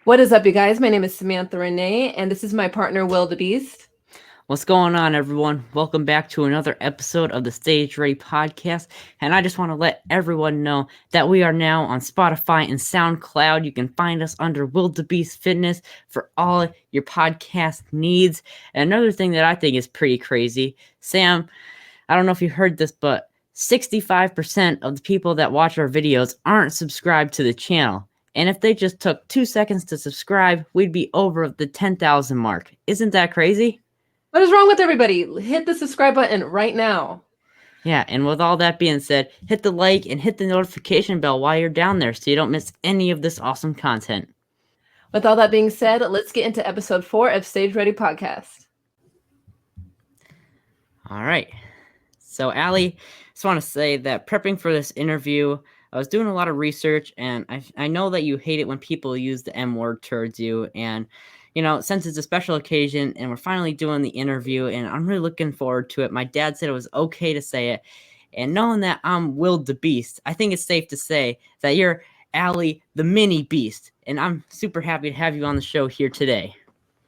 What is up, you guys? My name is Samantha Renee, and this is my partner, Will the Beast. What's going on, everyone? Welcome back to another episode of the Stage Ready Podcast. And I just want to let everyone know that we are now on Spotify and SoundCloud. You can find us under Will the Beast Fitness for all your podcast needs. And another thing that I think is pretty crazy, Sam, I don't know if you heard this, but 65% of the people that watch our videos aren't subscribed to the channel. And if they just took 2 seconds to subscribe, we'd be over the 10,000 mark. Isn't that crazy? What is wrong with everybody? Hit the subscribe button right now. Yeah, and with all that being said, hit the like and hit the notification bell while you're down there so you don't miss any of this awesome content. With all that being said, let's get into episode 4 of Stage Ready Podcast. All right. So, Allie, just want to say that prepping for this interview, I was doing a lot of research, and I know that you hate it when people use the M word towards you. And, since it's a special occasion and we're finally doing the interview, and I'm really looking forward to it. My dad said it was okay to say it. And knowing that I'm Will the Beast, I think it's safe to say that you're Allie the Mini Beast. And I'm super happy to have you on the show here today.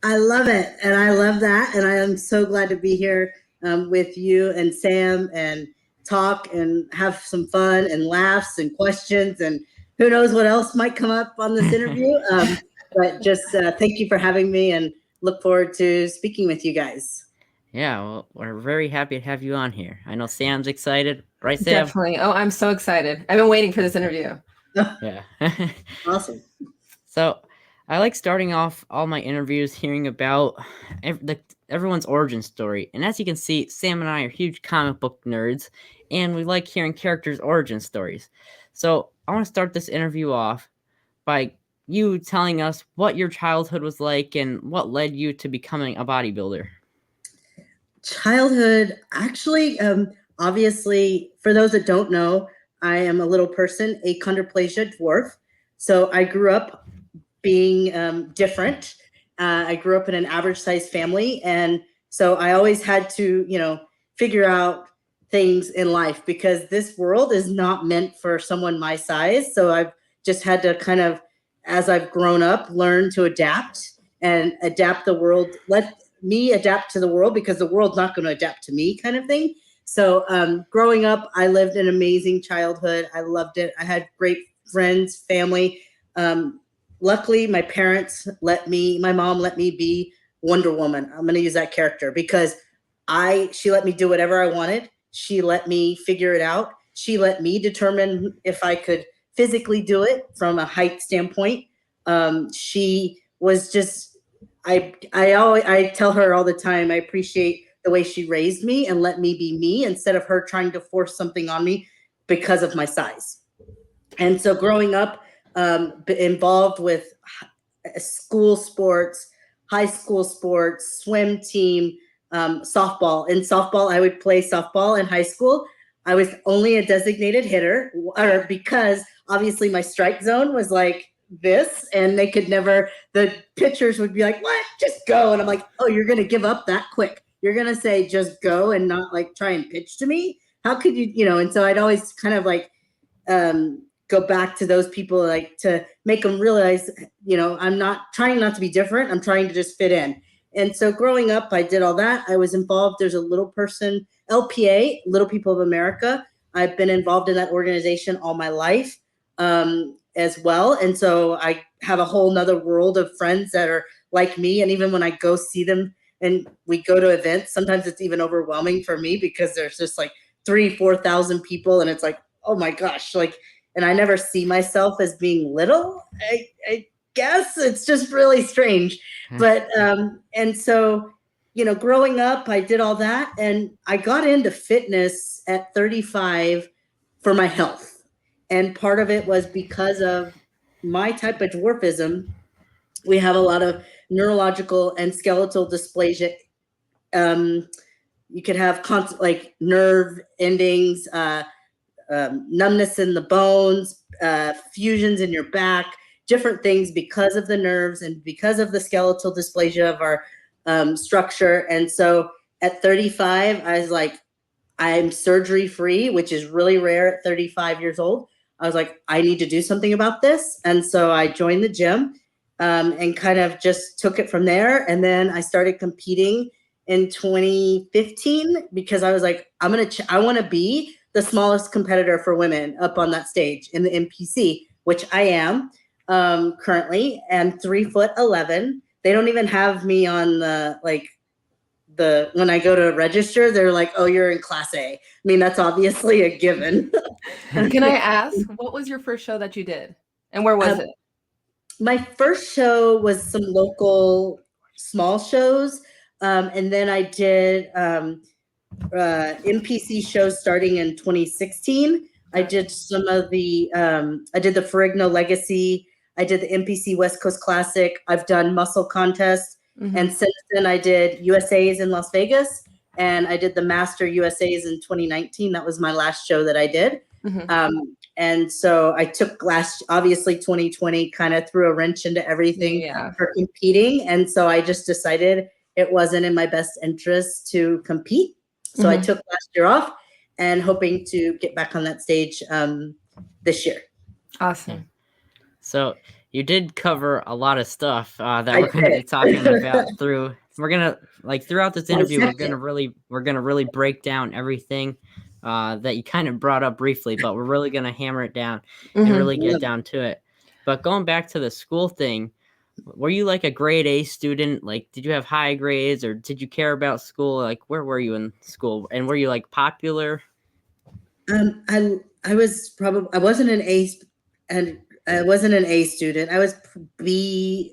I love it. And I love that. And I am so glad to be here with you and Sam and talk and have some fun and laughs and questions. And who knows what else might come up on this interview. But just thank you for having me and look forward to speaking with you guys. Yeah, well, we're very happy to have you on here. I know Sam's excited, right, Sam? Definitely. Oh, I'm so excited. I've been waiting for this interview. Yeah. Awesome. So I like starting off all my interviews hearing about everyone's origin story. And as you can see, Sam and I are huge comic book nerds, and we like hearing characters' origin stories. So I want to start this interview off by you telling us what your childhood was like and what led you to becoming a bodybuilder. Childhood, actually, obviously, for those that don't know, I am a little person, achondroplasia dwarf. So I grew up being different. I grew up in an average sized family. And so I always had to, figure out things in life because this world is not meant for someone my size. So I've just had to kind of, as I've grown up, learn to adapt and adapt the world. Let me adapt to the world because the world's not going to adapt to me, kind of thing. So growing up, I lived an amazing childhood. I loved it. I had great friends, family. Luckily, my mom let me be Wonder Woman. I'm going to use that character because she let me do whatever I wanted. She let me figure it out. She let me determine if I could physically do it from a height standpoint. She was just, I tell her all the time, I appreciate the way she raised me and let me be me instead of her trying to force something on me because of my size. And so growing up, involved with school sports, high school sports, swim team, softball. In softball, I would play softball in high school. I was only a designated hitter because obviously my strike zone was like this and the pitchers would be like, what? Just go. And I'm like, oh, you're going to give up that quick. You're going to say, just go and not like try and pitch to me. How could you, and so I'd always kind of like, go back to those people, like to make them realize, I'm not trying not to be different. I'm trying to just fit in. And so growing up, I did all that. I was involved. There's a Little Person, LPA, Little People of America. I've been involved in that organization all my life as well. And so I have a whole nother world of friends that are like me. And even when I go see them and we go to events, sometimes it's even overwhelming for me because there's just like 3,000-4,000 people. And it's like, oh my gosh, and I never see myself as being little. I guess it's just really strange. But, and so, growing up, I did all that. And I got into fitness at 35 for my health. And part of it was because of my type of dwarfism. We have a lot of neurological and skeletal dysplasia. You could have nerve endings, numbness in the bones, fusions in your back, different things because of the nerves and because of the skeletal dysplasia of our structure. And so at 35, I was like, I'm surgery free, which is really rare at 35 years old. I was like, I need to do something about this. And so I joined the gym and kind of just took it from there. And then I started competing in 2015 because I was like, I want to be the smallest competitor for women up on that stage in the NPC, which I am currently, and 3'11". They don't even have me on when I go to register, they're like, oh, you're in class A. I mean, that's obviously a given. Can I ask, what was your first show that you did? And where was it? My first show was some local small shows. And then I did NPC shows starting in 2016. I did some of I did the Ferrigno Legacy. I did the NPC West Coast Classic. I've done muscle contests. And since then I did USAs in Las Vegas, and I did the Master USAs in 2019. That was my last show that I did. And so I took obviously 2020 kind of threw a wrench into everything for competing. And so I just decided it wasn't in my best interest to compete. So I took last year off and hoping to get back on that stage this year. Awesome. So you did cover a lot of stuff that we're going to be talking about through. We're gonna throughout this interview, we're gonna really break down everything that you kind of brought up briefly, but we're really gonna hammer it down and really get down to it. But going back to the school thing, were you like a grade A student? Like, did you have high grades, or did you care about school? Like, where were you in school, and were you like popular? I wasn't an A, and I wasn't an A student. I was BA.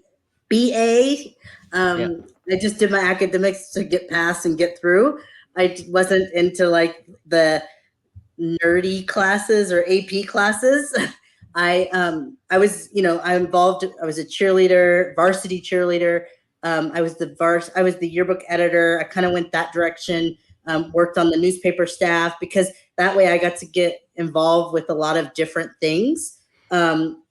I just did my academics to get past and get through. I wasn't into like the nerdy classes or AP classes. I was, I was a cheerleader, varsity cheerleader. I was the yearbook editor. I kind of went that direction, worked on the newspaper staff because that way I got to get involved with a lot of different things.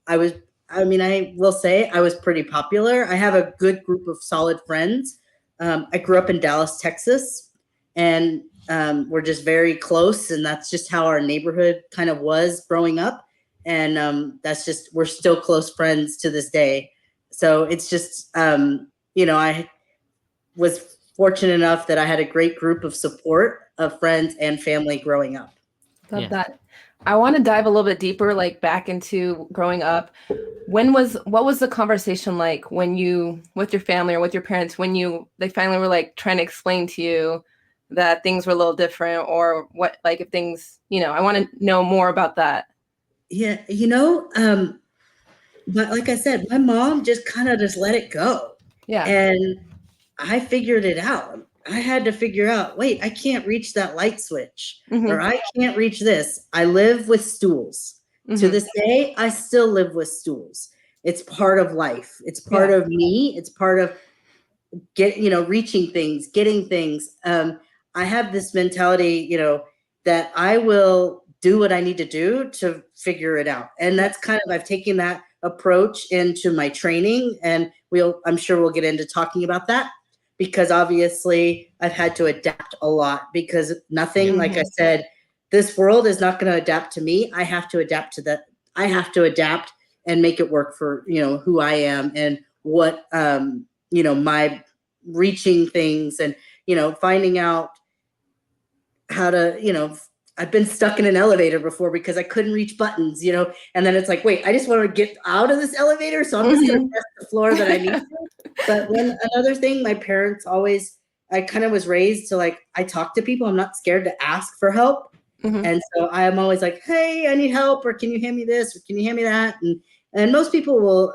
I will say I was pretty popular. I have a good group of solid friends. I grew up in Dallas, Texas, and we're just very close. And that's just how our neighborhood kind of was growing up. And we're still close friends to this day. So it's just, I was fortunate enough that I had a great group of support of friends and family growing up. Love that. I want to dive a little bit deeper, like back into growing up. What was the conversation like when you, with your family or with your parents, when they finally were like trying to explain to you that things were a little different, or what, like if things, I want to know more about that. Yeah. But like I said, my mom just kind of just let it go. Yeah. And I figured it out. I had to figure out, wait, I can't reach that light switch, or I can't reach this. I live with stools. To this day, I still live with stools. It's part of life. It's part of me. It's part of reaching things, getting things. I have this mentality, that I will do what I need to do to figure it out. And that's I've taken that approach into my training, and I'm sure we'll get into talking about that. Because obviously I've had to adapt a lot, because nothing, like I said, this world is not going to adapt to me. I have to adapt to that. I have to adapt and make it work for, who I am and what, my reaching things and, finding out how to, I've been stuck in an elevator before because I couldn't reach buttons, and then it's like, wait, I just want to get out of this elevator. So I'm just going to press the floor that I need to. But another thing, my parents I kind of was raised to I talk to people. I'm not scared to ask for help. And so I'm always like, hey, I need help, or can you hand me this, or can you hand me that? And most people will,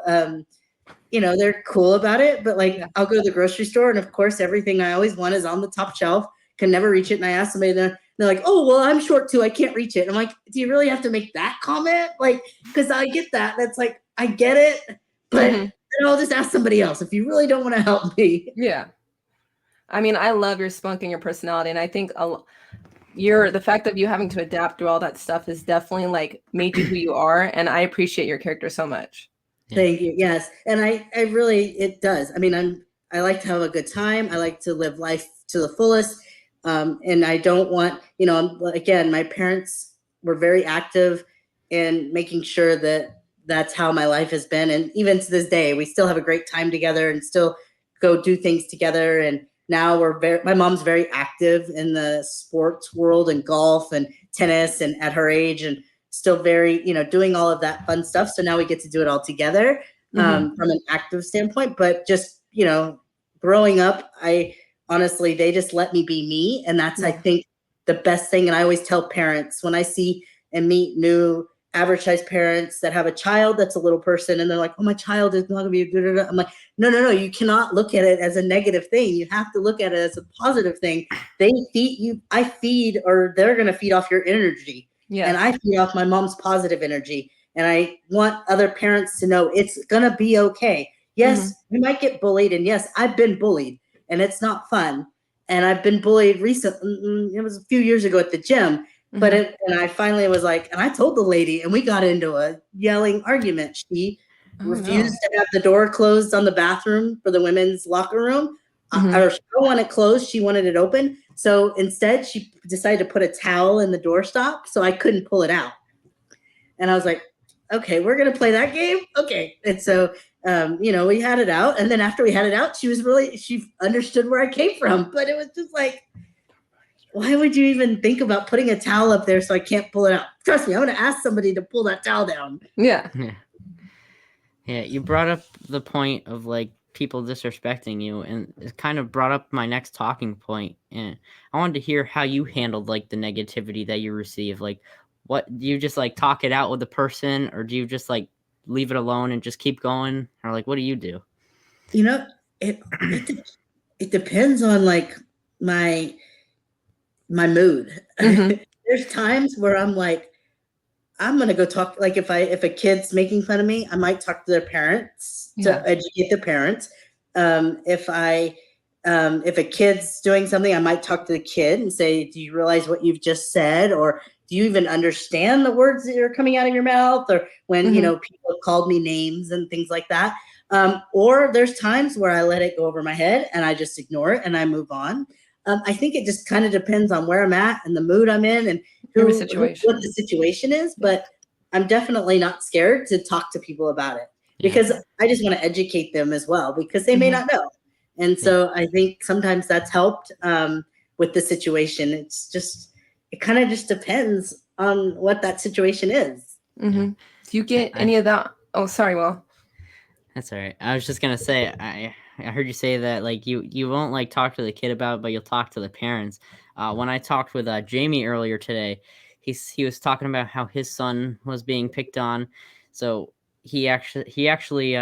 they're cool about it. But I'll go to the grocery store, and of course, everything I always want is on the top shelf, can never reach it. And I ask somebody, they're like, oh, well, I'm short too, I can't reach it. I'm like, do you really have to make that comment? Because I get that. That's I get it. But then I'll just ask somebody else if you really don't want to help me. Yeah. I mean, I love your spunk and your personality. And I think the fact of you having to adapt through all that stuff is definitely made you who you are. And I appreciate your character so much. Thank you. Yes. And I really, it does. I mean, I like to have a good time. I like to live life to the fullest. And I don't want, again, my parents were very active in making sure that that's how my life has been. And even to this day, we still have a great time together and still go do things together. And now my mom's very active in the sports world and golf and tennis and at her age, and still very, doing all of that fun stuff. So now we get to do it all together from an active standpoint. But just, growing up, honestly, they just let me be me. And that's, I think, the best thing. And I always tell parents when I see and meet new advertised parents that have a child that's a little person and they're like, oh, my child is not going to be good. I'm like, no, you cannot look at it as a negative thing. You have to look at it as a positive thing. They feed you. I feed, or they're going to feed off your energy. Yeah. And I feed off my mom's positive energy. And I want other parents to know it's going to be okay. Yes, we might get bullied. And yes, I've been bullied and it's not fun. And I've been bullied recently. It was a few years ago at the gym. But and I finally was like, and I told the lady, and we got into a yelling argument. She refused to have the door closed on the bathroom for the women's locker room. Or she don't want it closed. She wanted it open. So instead, she decided to put a towel in the doorstop so I couldn't pull it out. And I was like, okay, we're going to play that game. Okay. And so, we had it out. And then after we had it out, she understood where I came from. But it was just like, why would you even think about putting a towel up there so I can't pull it out? Trust me, I'm going to ask somebody to pull that towel down. Yeah. You brought up the point of like people disrespecting you, and it kind of brought up my next talking point. And I wanted to hear how you handled like the negativity that you receive. Like, what do you just like talk it out with the person, or do you just like leave it alone and just keep going, or like what do you do? It depends on like my mood. There's times where I'm like, I'm going to go talk. Like if a kid's making fun of me, I might talk to their parents to educate the parents. If a kid's doing something, I might talk to the kid and say, do you realize what you've just said? Or do you even understand the words that are coming out of your mouth? Or when, people have called me names and things like that. Or there's times where I let it go over my head and I just ignore it and I move on. I think it just kind of depends on where I'm at and the mood I'm in and what the situation is. But I'm definitely not scared to talk to people about it because I just want to educate them as well because they may not know. And so I think sometimes that's helped with the situation. It kind of just depends on what that situation is. Do you get any of that? Oh, sorry, Will. That's all right. I was just going to say, I heard you say that like you won't like talk to the kid about it, but you'll talk to the parents. When I talked with Jamie earlier today, he was talking about how his son was being picked on. So Jamie actually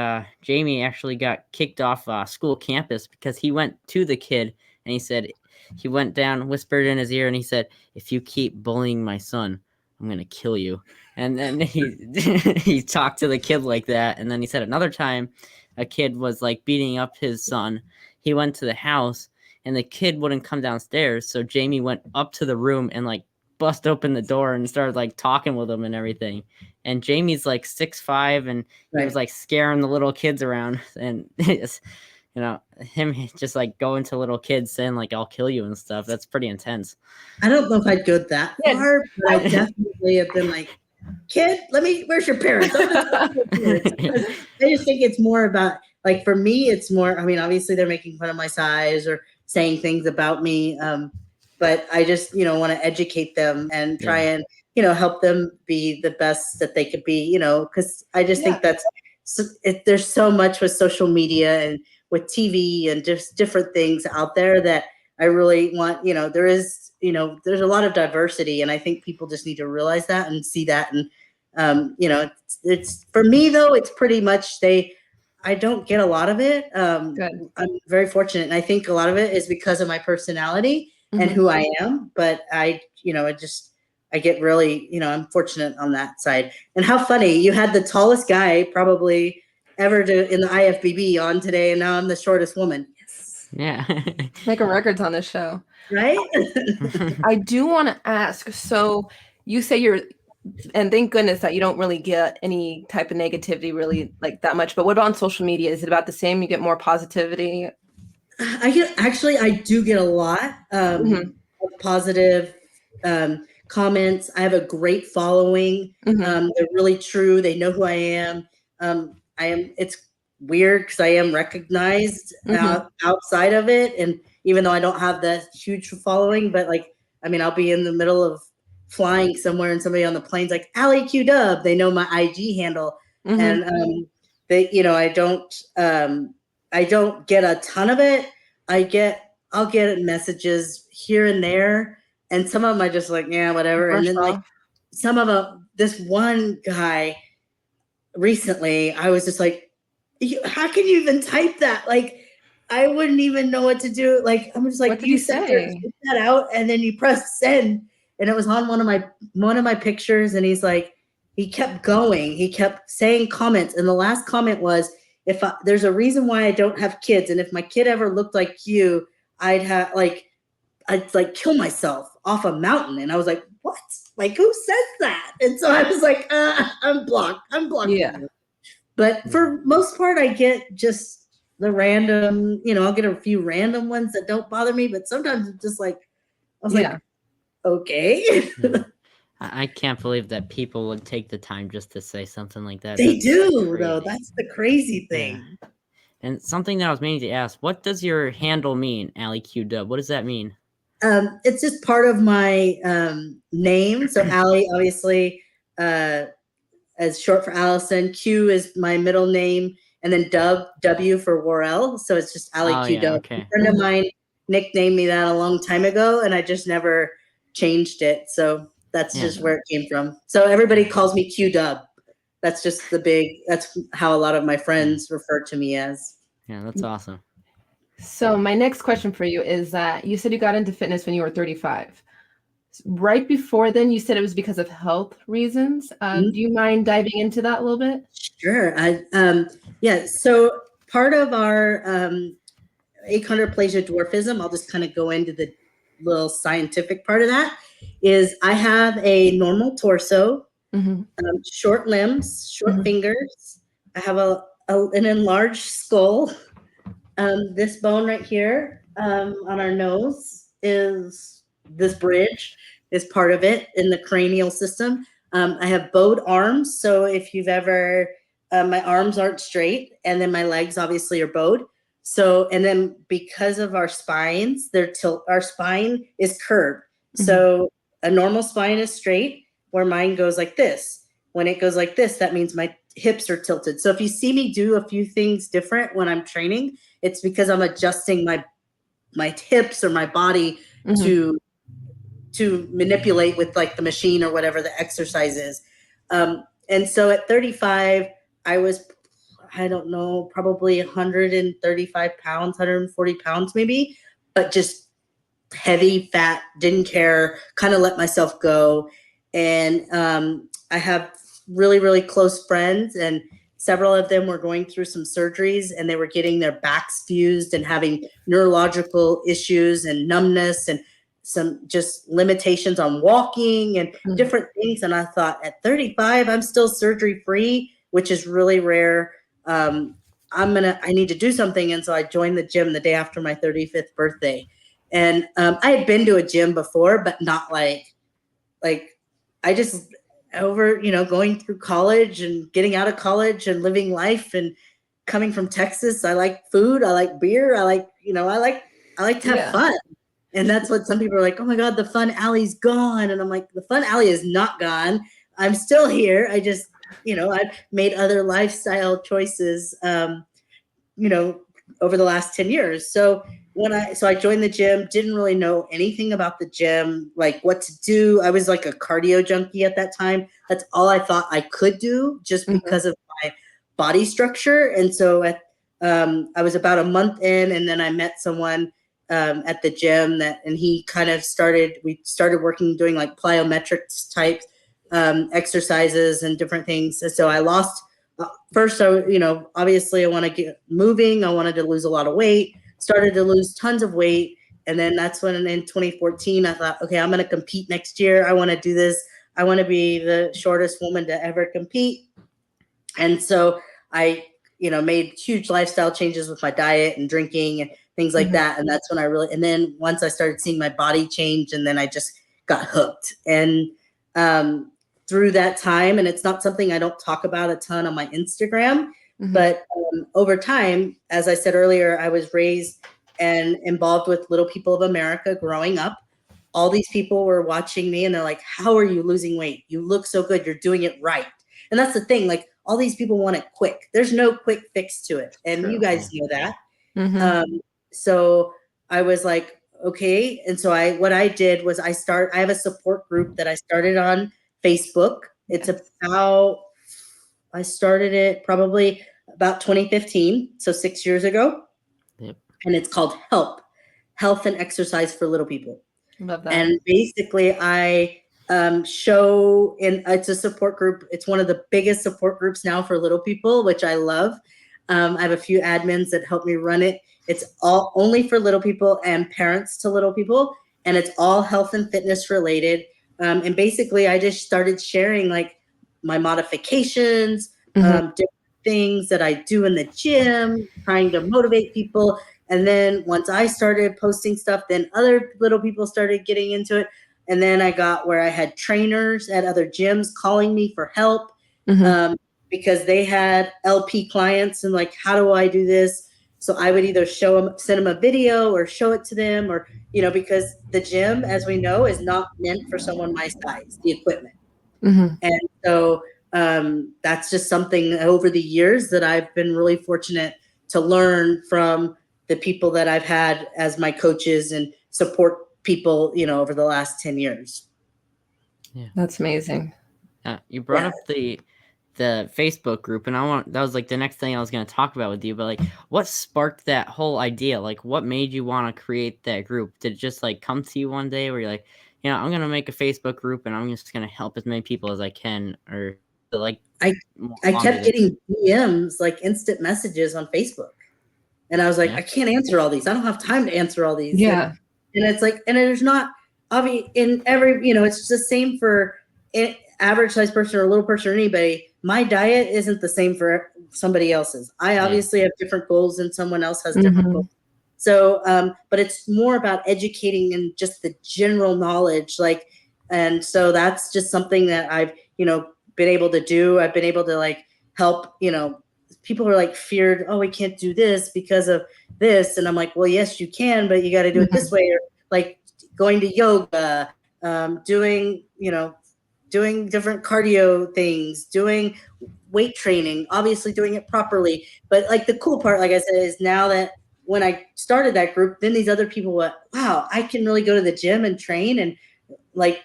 got kicked off school campus because he went to the kid and he said, he went down, whispered in his ear, and he said, if you keep bullying my son, I'm going to kill you. And then he talked to the kid like that. And then he said another time a kid was like beating up his son. He went to the house and the kid wouldn't come downstairs. So Jamie went up to the room and like bust open the door and started like talking with him and everything. And Jamie's like 6'5" and he was like scaring the little kids around. And it's, him just like going to little kids saying like, I'll kill you and stuff. That's pretty intense. I don't know if I'd go that far, but I definitely have been like, kid, where's your parents? I just think it's more about, like, for me, it's more, I mean, obviously they're making fun of my size or saying things about me. But I just, want to educate them and try and, help them be the best that they could be, because I just think there's so much with social media and with TV and just different things out there that I really want, there's a lot of diversity, and I think people just need to realize that and see that. And, it's for me though, it's pretty much I don't get a lot of it. I'm very fortunate. And I think a lot of it is because of my personality and who I am, but I get really, I'm fortunate on that side. And how funny, you had the tallest guy probably ever in the IFBB on today, and now I'm the shortest woman. Yes. Yeah. Making records on this show. Right? I do want to ask, so you say and thank goodness that you don't really get any type of negativity really like that much, but what about on social media? Is it about the same? You get more positivity? I do get a lot of positive comments. I have a great following. Mhm. They're really true. They know who I am. It's weird because I am recognized Mhm. outside of it. And even though I don't have that huge following, but like, I mean, I'll be in the middle of flying somewhere and somebody on the plane's like, Allie Q Dub, they know my IG handle. Mhm. And they, you know, I don't get a ton of it. I'll get messages here and there. And some of them I just like, yeah, whatever. And Brush then like off. some of them, this one guy recently, I was just like, how can you even type that? Like, I wouldn't even know what to do. Like, I'm just What like, did he you sent say? that out, and then you press send, and it was on one of my pictures, and he's like, he kept going, he kept saying comments, and the last comment was, there's a reason why I don't have kids, and if my kid ever looked like you, I'd like kill myself off a mountain. And I was like, what? Like, who says that? And so I was like, I'm blocked. I'm blocking Yeah. you. But for most part, I get just the random, you know, I'll get a few random ones that don't bother me, but sometimes it's just like, I was Yeah. like, okay. Yeah. I can't believe that people would take the time just to say something like that. They That's do, though. crazy. That's the crazy Yeah. thing. And something that I was meaning to ask, what does your handle mean, Allie Q Dub? What does that mean? It's just part of my name. So Allie, obviously, as short for Allison. Q is my middle name, and then W for Worrell. So it's just Allie Oh, Q yeah, Dub. okay. A friend of Mhm. mine nicknamed me that a long time ago, and I just never changed it. So that's Yeah. just where it came from. So everybody calls me Q Dub. That's just that's how a lot of my friends refer to me as. Yeah, that's awesome. So my next question for you is that you said you got into fitness when you were 35. Right before then, you said it was because of health reasons. Mhm. Do you mind diving into that a little bit? Sure. Yeah. So part of our achondroplasia dwarfism, I'll just kind of go into the little scientific part of that, is I have a normal torso, Mm-hmm. short limbs, short Mhm. fingers. I have an enlarged skull. This bone right here on our nose is this bridge is part of it in the cranial system. I have bowed arms, so if you've ever, my arms aren't straight, and then my legs obviously are bowed. So, and then because of our spines, our spine is curved. So a normal spine is straight, where mine goes like this. When it goes like this, that means my hips are tilted. So if you see me do a few things different when I'm training, it's because I'm adjusting my hips or my body Mm-hmm. to manipulate with like the machine or whatever the exercise is. And so at 35, I was, I don't know, probably 135 pounds, 140 pounds maybe, but just heavy, fat, didn't care, kind of let myself go. And I have really, really close friends, and several of them were going through some surgeries, and they were getting their backs fused and having neurological issues and numbness and some just limitations on walking and different things. And I thought, at 35, I'm still surgery free, which is really rare. I need to do something. And so I joined the gym the day after my 35th birthday. And I had been to a gym before, but not like I just going through college and getting out of college and living life and coming from Texas. I like food. I like beer. I like to have Yeah. fun. And that's what some people are like, oh my God, the fun alley's gone. And I'm like, the fun alley is not gone. I'm still here. I just, I've made other lifestyle choices, over the last 10 years. So I joined the gym, didn't really know anything about the gym, like what to do. I was like a cardio junkie at that time. That's all I thought I could do just because of my body structure. And so I was about a month in, and then I met someone at the gym and we started working, doing like plyometrics type exercises and different things. And so I lost first, obviously I want to get moving. I wanted to lose a lot of weight, started to lose tons of weight. And then that's when in 2014, I thought, okay, I'm going to compete next year. I want to do this. I want to be the shortest woman to ever compete. And so I, made huge lifestyle changes with my diet and drinking and things like that. And that's when and then once I started seeing my body change, and then I just got hooked. And through that time, and it's not something I don't talk about a ton on my Instagram, but over time, as I said earlier, I was raised and involved with Little People of America growing up. All these people were watching me and they're like, how are you losing weight? You look so good. You're doing it right. And that's the thing. Like, all these people want it quick. There's no quick fix to it. And True. you guys know that. So I was like, okay. And so what I did was I have a support group that I started on Facebook. It's I started it probably about 2015. So 6 years ago. Yep. And it's called HELP, Health and Exercise for Little People. Love that. And basically I show, and it's a support group. It's one of the biggest support groups now for little people, which I love. I have a few admins that help me run it. It's all only for little people and parents to little people. And it's all health and fitness related. And basically I just started sharing like my modifications, different things that I do in the gym, trying to motivate people. And then once I started posting stuff, then other little people started getting into it. And then I got where I had trainers at other gyms calling me for help because they had LP clients and like, how do I do this? So I would either send them a video or show it to them, or, because the gym, as we know, is not meant for someone my size, the equipment. And so that's just something over the years that I've been really fortunate to learn from the people that I've had as my coaches and support people, over the last 10 years. Yeah. That's amazing. You brought up the Facebook group, and that was like the next thing I was going to talk about with you, but like what sparked that whole idea? Like what made you want to create that group? Did it just like come to you one day where you're like, I'm going to make a Facebook group and I'm just going to help as many people as I can? Or like I kept getting DMs, like instant messages on Facebook. And I was like, I can't answer all these. I don't have time to answer all these. Yeah. And it's like, and there's not, obviously, in every, it's the same for average size person or little person or anybody. My diet isn't the same for somebody else's. I obviously have different goals and someone else has different goals. So, but it's more about educating and just the general knowledge. And so that's just something that I've, been able to do. I've been able to like help, people are like feared, oh, we can't do this because of this. And I'm like, well, yes, you can, but you got to do it this way. Or like going to yoga, doing different cardio things, doing weight training, obviously doing it properly. But like the cool part, like I said, is now that when I started that group, then these other people went, wow, I can really go to the gym and train and like,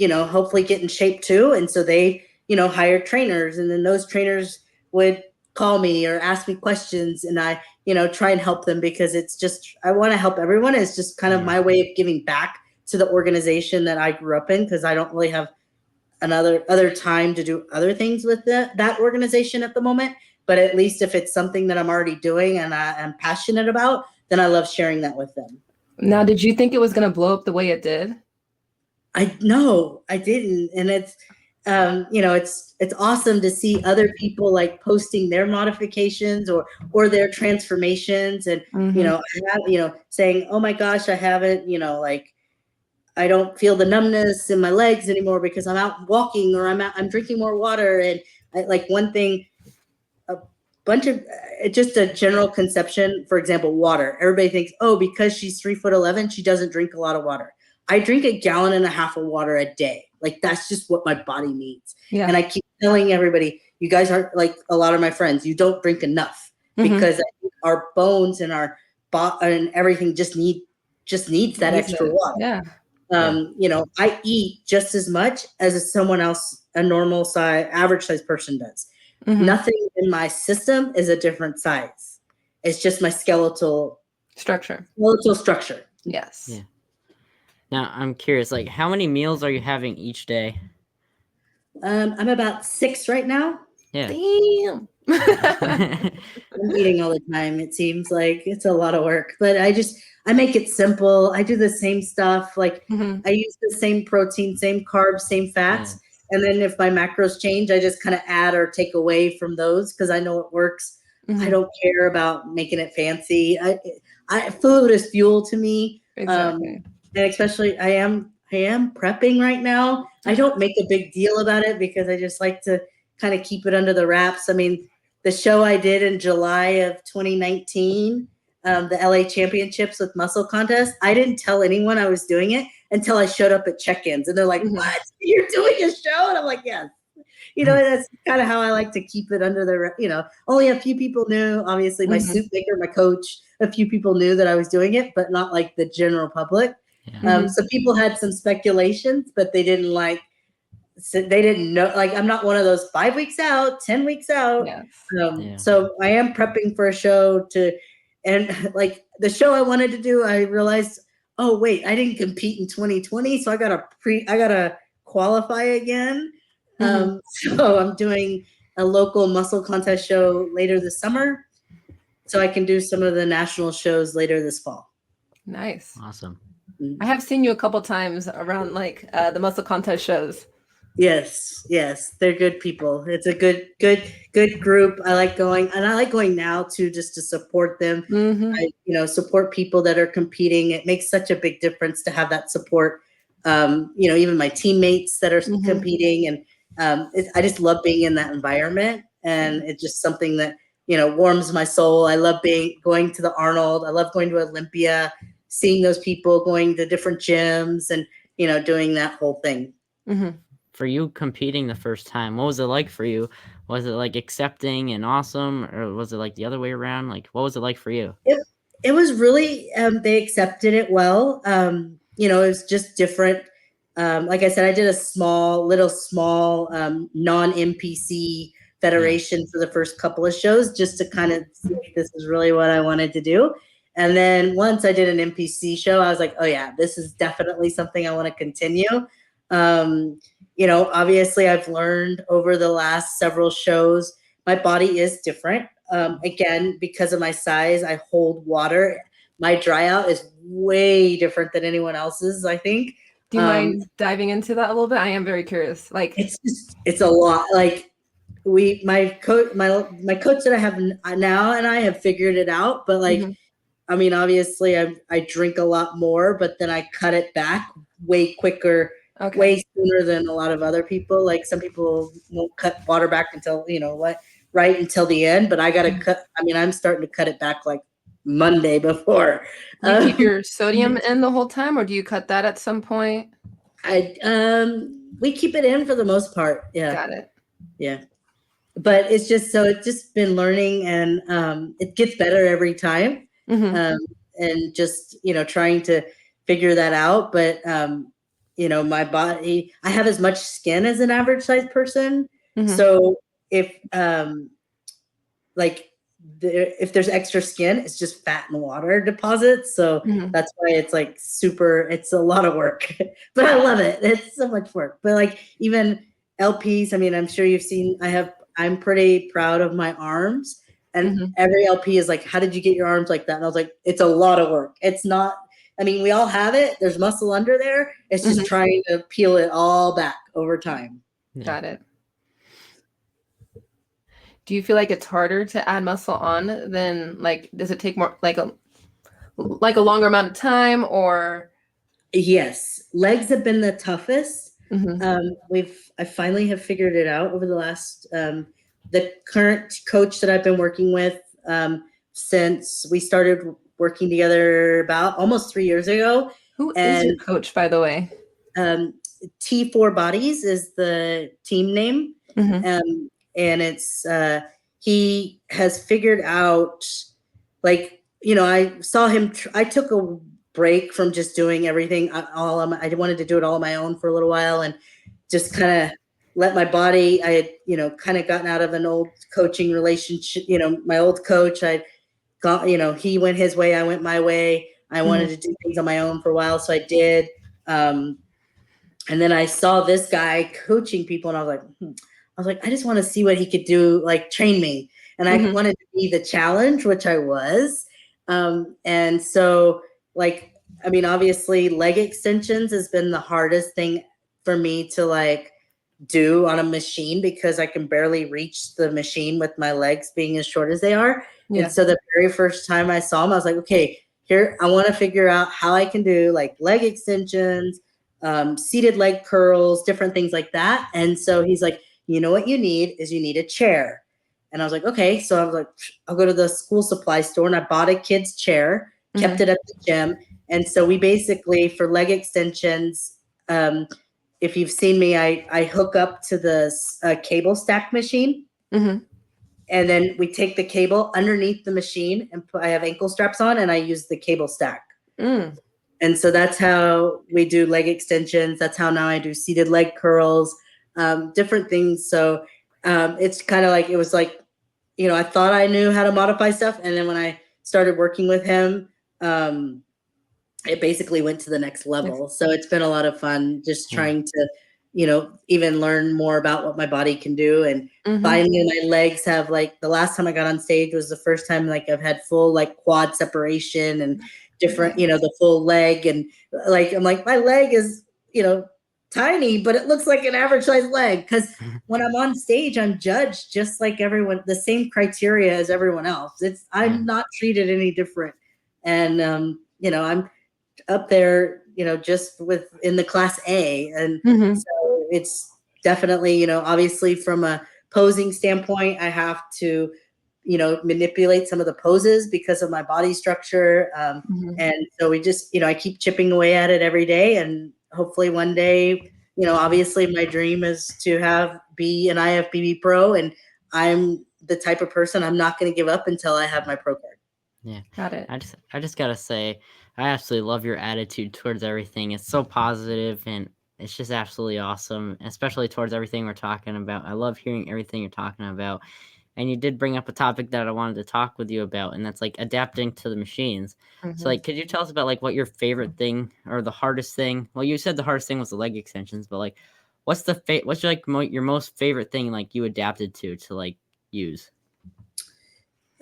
hopefully get in shape too. And so they, hired trainers, and then those trainers would call me or ask me questions, and I, try and help them because it's just, I want to help everyone. It's just kind of my way of giving back to the organization that I grew up in, because I don't really have other time to do other things with that organization at the moment. But at least if it's something that I'm already doing and I am passionate about, then I love sharing that with them. Now, did you think it was going to blow up the way it did? No, I didn't. And it's, it's awesome to see other people like posting their modifications or their transformations, and saying, oh my gosh, I haven't, like I don't feel the numbness in my legs anymore because I'm out walking, or I'm drinking more water. And like one thing, a bunch of just a general conception, for example, water. Everybody thinks, oh, because she's 3'11", she doesn't drink a lot of water. I drink 1.5 gallons of water a day. Like that's just what my body needs. Yeah. And I keep telling everybody, you guys aren't like a lot of my friends. You don't drink enough because I think our bones and our and everything just needs that extra water. Yeah. I eat just as much as someone else, a normal size, average size person does. Nothing in my system is a different size. It's just my skeletal structure. Yes. Yeah. Now I'm curious, like how many meals are you having each day? I'm about 6 right now. Yeah. Damn. I'm eating all the time. It seems like it's a lot of work, but I make it simple. I do the same stuff. Like I use the same protein, same carbs, same fats. And then if my macros change, I just kind of add or take away from those because I know it works. I don't care about making it fancy. Food is fuel to me. Exactly. And especially I am am prepping right now. I don't make a big deal about it because I just like to kind of keep it under the wraps. I mean, the show I did in July of 2019, the LA Championships with Muscle Contest, I didn't tell anyone I was doing it until I showed up at check-ins. And they're like, what? You're doing a show? And I'm like, yes. That's kind of how I like to keep it under the, only a few people knew. Obviously, my suit maker, my coach, a few people knew that I was doing it, but not like the general public. Yeah. So people had some speculations, but they didn't know. Like, I'm not one of those 5 weeks out, 10 weeks out. Yes. So I am prepping for a show and like the show I wanted to do, I realized, oh wait, I didn't compete in 2020, so I gotta qualify again. So I'm doing a local muscle contest show later this summer, so I can do some of the national shows later this fall. Nice. Awesome. I have seen you a couple times around like the muscle contest shows. Yes, they're good people. It's a good group. I like going, and I like going now too, just to support them. I, support people that are competing. It makes such a big difference to have that support. Even my teammates that are competing, and I just love being in that environment, and it's just something that warms my soul. I love going to the Arnold. I love going to Olympia, seeing those people, going to different gyms, and doing that whole thing. For you competing the first time, what was it like for you? Was it like accepting and awesome, or was it like the other way around? Like, what was it like for you? It was really, they accepted it well. It was just different. Like I said, I did a small non-NPC federation for the first couple of shows, just to kind of see if this is really what I wanted to do. And then once I did an NPC show, I was like, oh yeah, this is definitely something I want to continue. Obviously I've learned over the last several shows, my body is different. Again, because of my size, I hold water. My dry out is way different than anyone else's, I think. Do you mind diving into that a little bit? I am very curious. Like, it's a lot. Like my coach that I have now and I have figured it out, but like, I mean, obviously I drink a lot more, but then I cut it back way quicker. Okay. Way sooner than a lot of other people. Like some people won't cut water back until, right until the end, but I got to cut. I mean, I'm starting to cut it back like Monday before. Do you keep your sodium in the whole time, or do you cut that at some point? We keep it in for the most part. Yeah. Got it. Yeah. But it's just been learning, and it gets better every time. And just, trying to figure that out. But, my body, I have as much skin as an average size person. So if if there's extra skin, it's just fat and water deposits. So that's why it's like it's a lot of work, but I love it. It's so much work. But like even LPs, I mean, I'm sure you've seen, I'm pretty proud of my arms, and every LP is like, how did you get your arms like that? And I was like, it's a lot of work. It's not, I mean, we all have it. There's muscle under there. It's just trying to peel it all back over time. Got it. Do you feel like it's harder to add muscle on than, like, does it take more, like a longer amount of time, or? Yes. Legs have been the toughest. I finally have figured it out over the last, the current coach that I've been working with since we started working together about almost 3 years ago. Who is your coach, by the way? T4 Bodies is the team name. And it's, he has figured out, like, I saw him, I took a break from just doing everything I wanted to do it all on my own for a little while, and just kind of let my body, I had, kind of gotten out of an old coaching relationship, my old coach, I got, he went his way, I went my way. I wanted to do things on my own for a while, so I did. And then I saw this guy coaching people, and I was like, I just want to see what he could do, like train me. And I wanted to be the challenge, which I was. And so, like, I mean, obviously leg extensions has been the hardest thing for me to like do on a machine, because I can barely reach the machine with my legs being as short as they are. Yeah. And so the very first time I saw him, I was like, okay, here, I want to figure out how I can do like leg extensions, seated leg curls, different things like that. And so he's like, you know what you need is you need a chair. And I was like, okay. So I was like, I'll go to the school supply store, and I bought a kid's chair, kept it at the gym. And so we basically, for leg extensions, if you've seen me, I hook up to the cable stack machine. And then we take the cable underneath the machine, and I have ankle straps on, and I use the cable stack. And so that's how we do leg extensions. That's how now I do seated leg curls, different things. So it's kind of like, it was like, you know, I thought I knew how to modify stuff. And then when I started working with him, it basically went to the next level. So it's been a lot of fun just trying to, you know, even learn more about what my body can do. And finally my legs have, like, the last time I got on stage was the first time, like, I've had full, like, quad separation and different, you know, the full leg. And like, I'm like, my leg is, you know, tiny, but it looks like an average size leg. Because when I'm on stage, I'm judged just like everyone, the same criteria as everyone else. I'm not treated any different. And, you know, I'm up there, you know, just in the class A. And so it's definitely, you know, obviously from a posing standpoint, I have to, you know, manipulate some of the poses because of my body structure. And so we just, you know, I keep chipping away at it every day. And hopefully one day, you know, obviously my dream is to be an IFBB pro. And I'm the type of person, I'm not going to give up until I have my pro card. Yeah. Got it. I just gotta say, I absolutely love your attitude towards everything. It's so positive, and it's just absolutely awesome, especially towards everything we're talking about. I love hearing everything you're talking about. And you did bring up a topic that I wanted to talk with you about, and that's like adapting to the machines. So like, could you tell us about like what your favorite thing or the hardest thing? Well, you said the hardest thing was the leg extensions, but like, what's like your most favorite thing like you adapted to like use?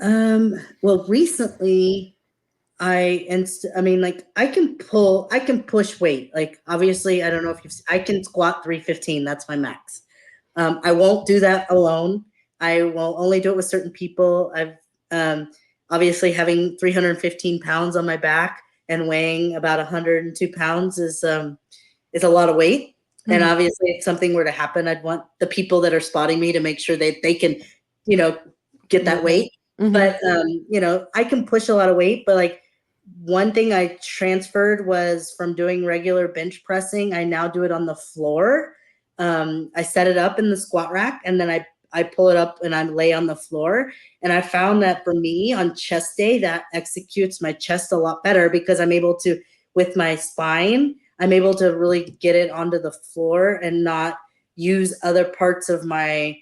Well, recently I mean, like, I can push weight. Like, obviously, I don't know if I can squat 315. That's my max. I won't do that alone. I will only do it with certain people. I've obviously having 315 pounds on my back and weighing about 102 pounds is a lot of weight. And obviously, if something were to happen, I'd want the people that are spotting me to make sure that they can, you know, get that weight. But you know, I can push a lot of weight. But like, one thing I transferred was from doing regular bench pressing. I now do it on the floor. I set it up in the squat rack, and then I pull it up and I lay on the floor. And I found that for me on chest day, that executes my chest a lot better because I'm able to, with my spine, I'm able to really get it onto the floor and not use other parts of my,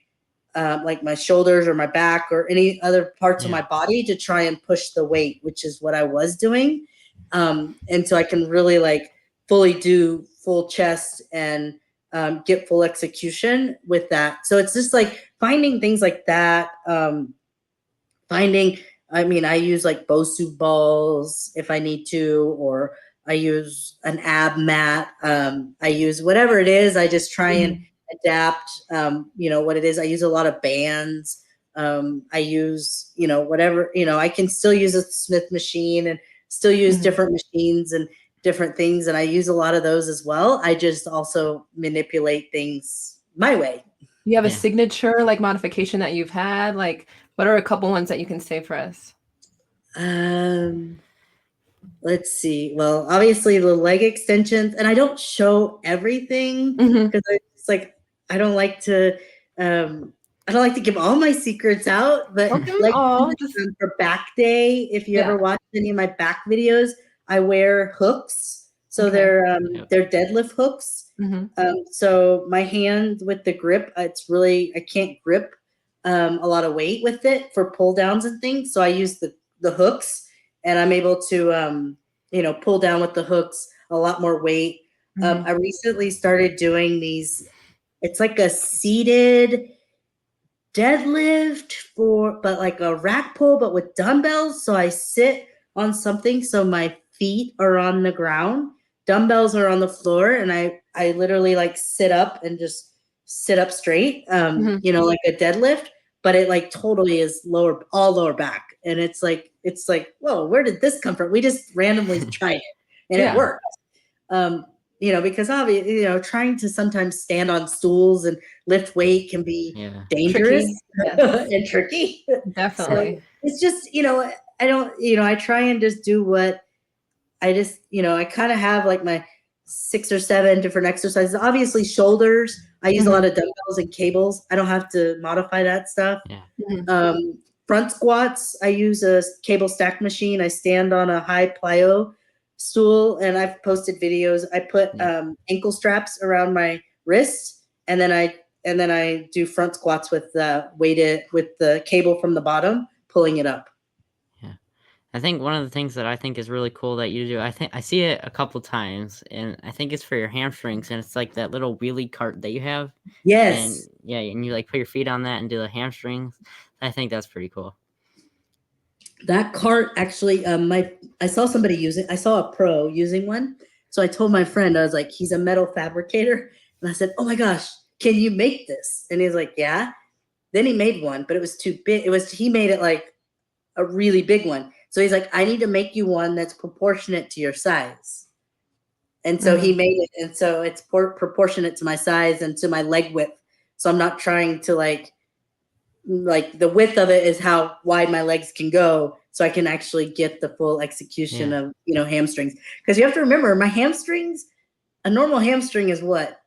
like my shoulders or my back or any other parts of my body to try and push the weight, which is what I was doing. And so I can really like fully do full chest and get full execution with that. So it's just like finding things like that. I mean, I use like Bosu balls if I need to, or I use an ab mat. I use whatever it is. I just try and adapt, you know, what it is. I use a lot of bands. I use, you know, whatever, you know, I can still use a Smith machine and still use different machines and different things. And I use a lot of those as well. I just also manipulate things my way. You have a signature like modification that you've had? Like, what are a couple ones that you can say for us? Let's see. Well, obviously the leg extensions, and I don't show everything because it's like I don't like to give all my secrets out. But like for back day, if you ever watch any of my back videos, I wear hooks. So they're deadlift hooks. So my hand with the grip, it's really, I can't grip a lot of weight with it for pull downs and things. So I use the hooks, and I'm able to, you know, pull down with the hooks a lot more weight. I recently started doing these, it's like a seated deadlift but like a rack pull, but with dumbbells. So I sit on something, so my feet are on the ground, dumbbells are on the floor, and I literally like sit up and just sit up straight, you know, like a deadlift, but it like totally is all lower back. And it's like, whoa, where did this come from? We just randomly tried it and it worked. because obviously, trying to sometimes stand on stools and lift weight can be dangerous Tricky. Yes. and tricky. Definitely. So it's just, I don't, I try and just do what I just, I kind of have like my 6 or 7 different exercises. Obviously shoulders, I use a lot of dumbbells and cables. I don't have to modify that stuff. Yeah. Front squats, I use a cable stack machine. I stand on a high plyo stool, and I've posted videos. I put ankle straps around my wrist, and then I do front squats with the cable from the bottom, pulling it up. Yeah. I think one of the things that I think is really cool that you do, I think I see it a couple times, and I think it's for your hamstrings, and it's like that little wheelie cart that you have. Yes. And and you like put your feet on that and do the hamstrings. I think that's pretty cool. That cart actually, I saw somebody using. I saw a pro using one, so I told my friend, I was like, he's a metal fabricator, and I said, oh my gosh, can you make this? And he's like, yeah. Then he made one, but it was too big. He made it like a really big one. So he's like, I need to make you one that's proportionate to your size. And so he made it, and so it's proportionate to my size and to my leg width. So I'm not trying to like the width of it is how wide my legs can go, so I can actually get the full execution of hamstrings. Because you have to remember, my hamstrings, a normal hamstring is what,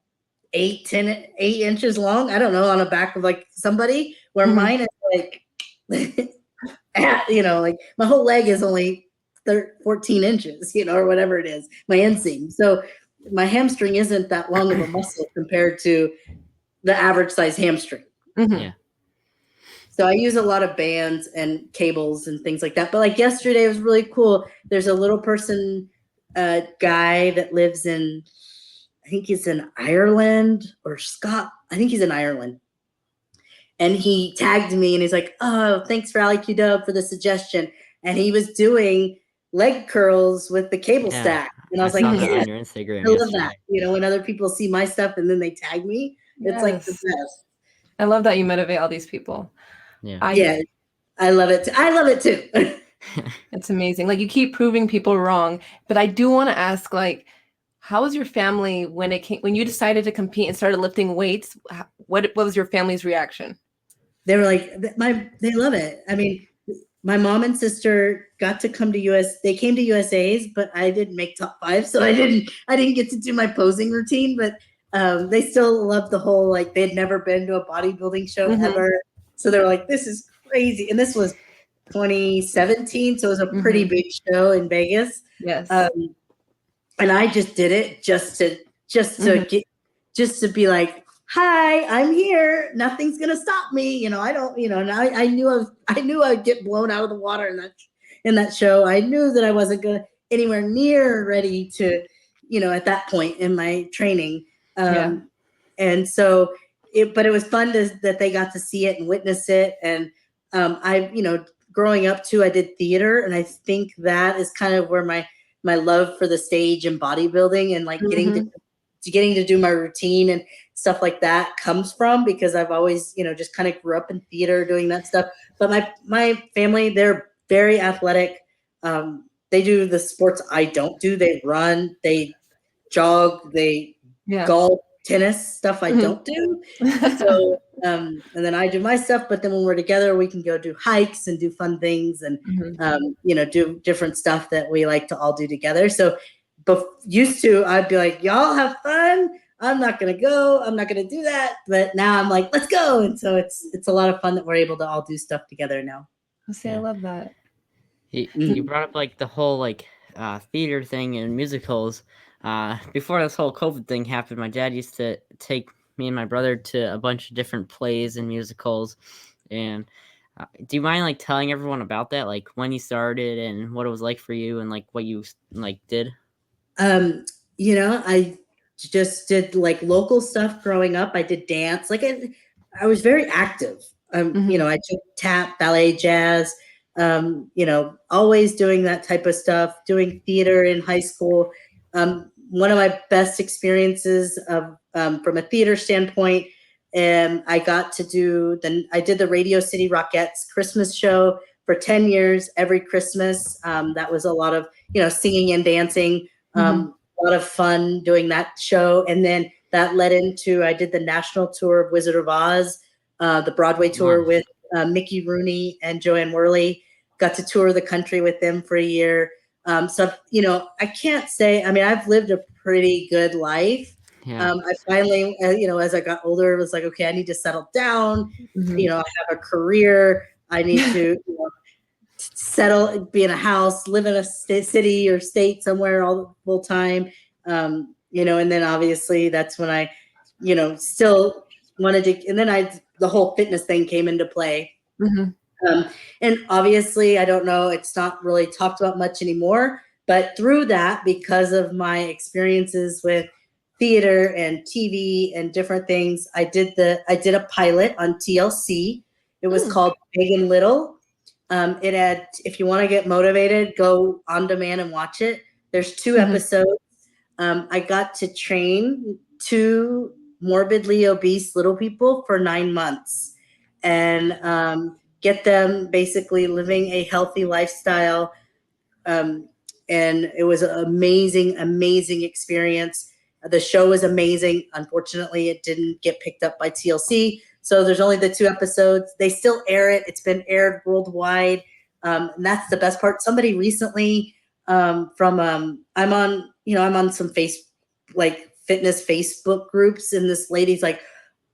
8 inches long. I don't know, on the back of like somebody, where mine is like like my whole leg is only 14 inches, or whatever it is, my inseam. So my hamstring isn't that long of a muscle compared to the average size hamstring. Yeah. So I use a lot of bands and cables and things like that. But like yesterday, it was really cool. There's a little person, guy that lives in, I think he's in Ireland or Scott. I think he's in Ireland. And he tagged me and he's like, oh, thanks for Ali Q-Dub for the suggestion. And he was doing leg curls with the cable stack. And I was like, saw that yeah, on your Instagram. I love that. When other people see my stuff and then they tag me, it's like the best. I love that you motivate all these people. Yeah. I love it. I love it too. It's amazing. Like, you keep proving people wrong. But I do want to ask, like, how was your family when you decided to compete and started lifting weights? What was your family's reaction? They were like, they love it. I mean, my mom and sister got to come to they came to USA's, but I didn't make top 5. So I didn't get to do my posing routine, but they still loved the whole, like, they'd never been to a bodybuilding show ever. So they were like, this is crazy. And this was 2017. So it was a pretty big show in Vegas. Yes. And I just did it just to be like, hi, I'm here. Nothing's gonna stop me. I don't. And I knew I'd get blown out of the water in that show. I knew that I wasn't gonna anywhere near ready to, at that point in my training. And so, but it was fun that they got to see it and witness it. And growing up too, I did theater, and I think that is kind of where my love for the stage and bodybuilding and like getting to do my routine and stuff like that comes from, because I've always, just kind of grew up in theater doing that stuff. But my family, they're very athletic. They do the sports I don't do. They run, they jog, they golf, tennis, stuff I don't do. So, and then I do my stuff, but then when we're together, we can go do hikes and do fun things and, do different stuff that we like to all do together. So used to, I'd be like, y'all have fun. I'm not going to go. I'm not going to do that. But now I'm like, let's go. And so it's a lot of fun that we're able to all do stuff together now. I love that. You brought up like the whole like theater thing and musicals. Before this whole COVID thing happened, my dad used to take me and my brother to a bunch of different plays and musicals. And do you mind like telling everyone about that, like when you started and what it was like for you and like what you like did? I just did like local stuff growing up. I did dance. Like I was very active. I took tap, ballet, jazz, always doing that type of stuff, doing theater in high school. One of my best experiences from a theater standpoint, I got to I did the Radio City Rockettes Christmas show for 10 years, every Christmas. That was a lot of, singing and dancing. lot of fun doing that show. And then that led into, I did the national tour of Wizard of Oz, the Broadway tour Wow. with Mickey Rooney and Joanne Worley. Got to tour the country with them for a year. So, you know, I can't say, I mean, I've lived a pretty good life. Yeah. I finally, you know, as I got older, it was like, okay, I need to settle down. Mhm. You know, I have a career. I need to, you know, settle, be in a house, live in a city or state somewhere all the full time. You know, and then obviously that's when I, you know, still wanted to, and then the whole fitness thing came into play. Mhm. And obviously, I don't know, it's not really talked about much anymore, but through that, because of my experiences with theater and TV and different things, I did a pilot on TLC. It was called Big and Little. It had, if you want to get motivated, go on demand and watch it. There's 2 episodes. I got to train 2 morbidly obese little people for 9 months and get them basically living a healthy lifestyle. And it was an amazing, amazing experience. The show was amazing. Unfortunately, it didn't get picked up by TLC. So there's only the 2 episodes. They still air it. It's been aired worldwide. And that's the best part. Somebody recently I'm on some fitness Facebook groups, and this lady's like,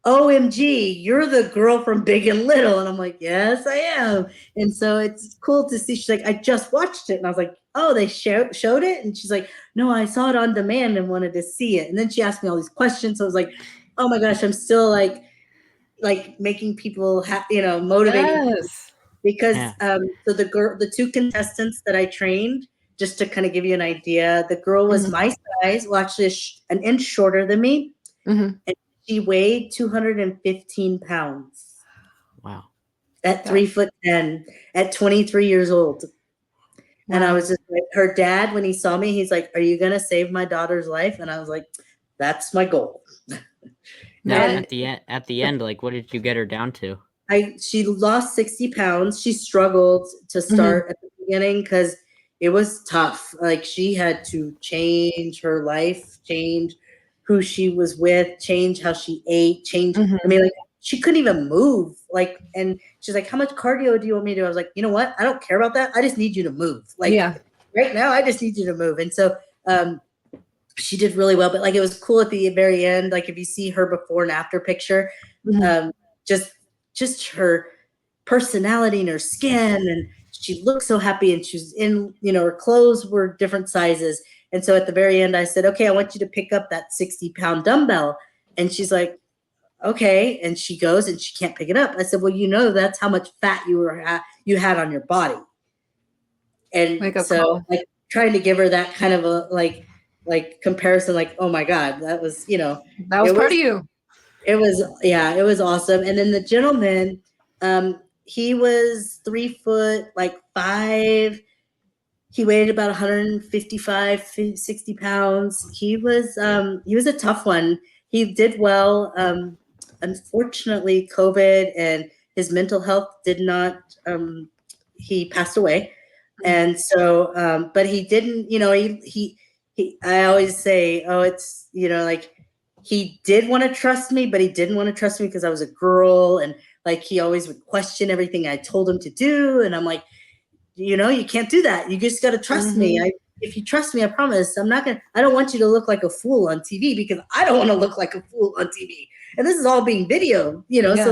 OMG, you're the girl from Big and Little. And I'm like, yes, I am. And so it's cool to see. She's like, I just watched it. And I was like, oh, they showed it? And she's like, no, I saw it on demand and wanted to see it. And then she asked me all these questions. So I was like, oh my gosh, I'm still like making people motivating Yes. because Yeah. so the 2 contestants that I trained, just to kind of give you an idea, the girl was my size, well, actually an inch shorter than me. Mhm. And she weighed 215 pounds Wow. at 3'10", at 23 years old. And I Wow. was just like, her dad, when he saw me, he's like, are you going to save my daughter's life? And I was like, that's my goal. Now And at the end, like, what did you get her down to? she lost 60 pounds. She struggled to start at the beginning because it was tough. Like, she had to change her life, change who she was with, change how she ate, change. I mean, like, she couldn't even move. Like, and she's like, how much cardio do you want me to do? I was like, you know what? I don't care about that. I just need you to move. Like, Yeah. right now, I just need you to move. And so she did really well. But like, it was cool at the very end. Like, if you see her before and after picture, just her personality and her skin, and she looked so happy, and she's in, you know, her clothes were different sizes. And so at the very end, I said, okay, I want you to pick up that 60-pound dumbbell. And she's like, okay. And she goes and she can't pick it up. I said, well, you know, that's how much fat you had on your body. And Wake up so call. like trying to give her that kind of a like comparison, like, oh my God, that was, you know, That was part of you. it was awesome. And then the gentleman, he was 3'5". He weighed about 155, 60 pounds. He was a tough one. He did well. Unfortunately, COVID and his mental health did not, he passed away. And so, but he didn't, you know, I always say, oh, it's, you know, like, he did want to trust me, but he didn't want to trust me because I was a girl. And like, he always would question everything I told him to do. And I'm like, you know, you can't do that. You just got to trust me. If you trust me, I promise I don't want you to look like a fool on TV, because I don't want to look like a fool on TV. And this is all being video, you know, so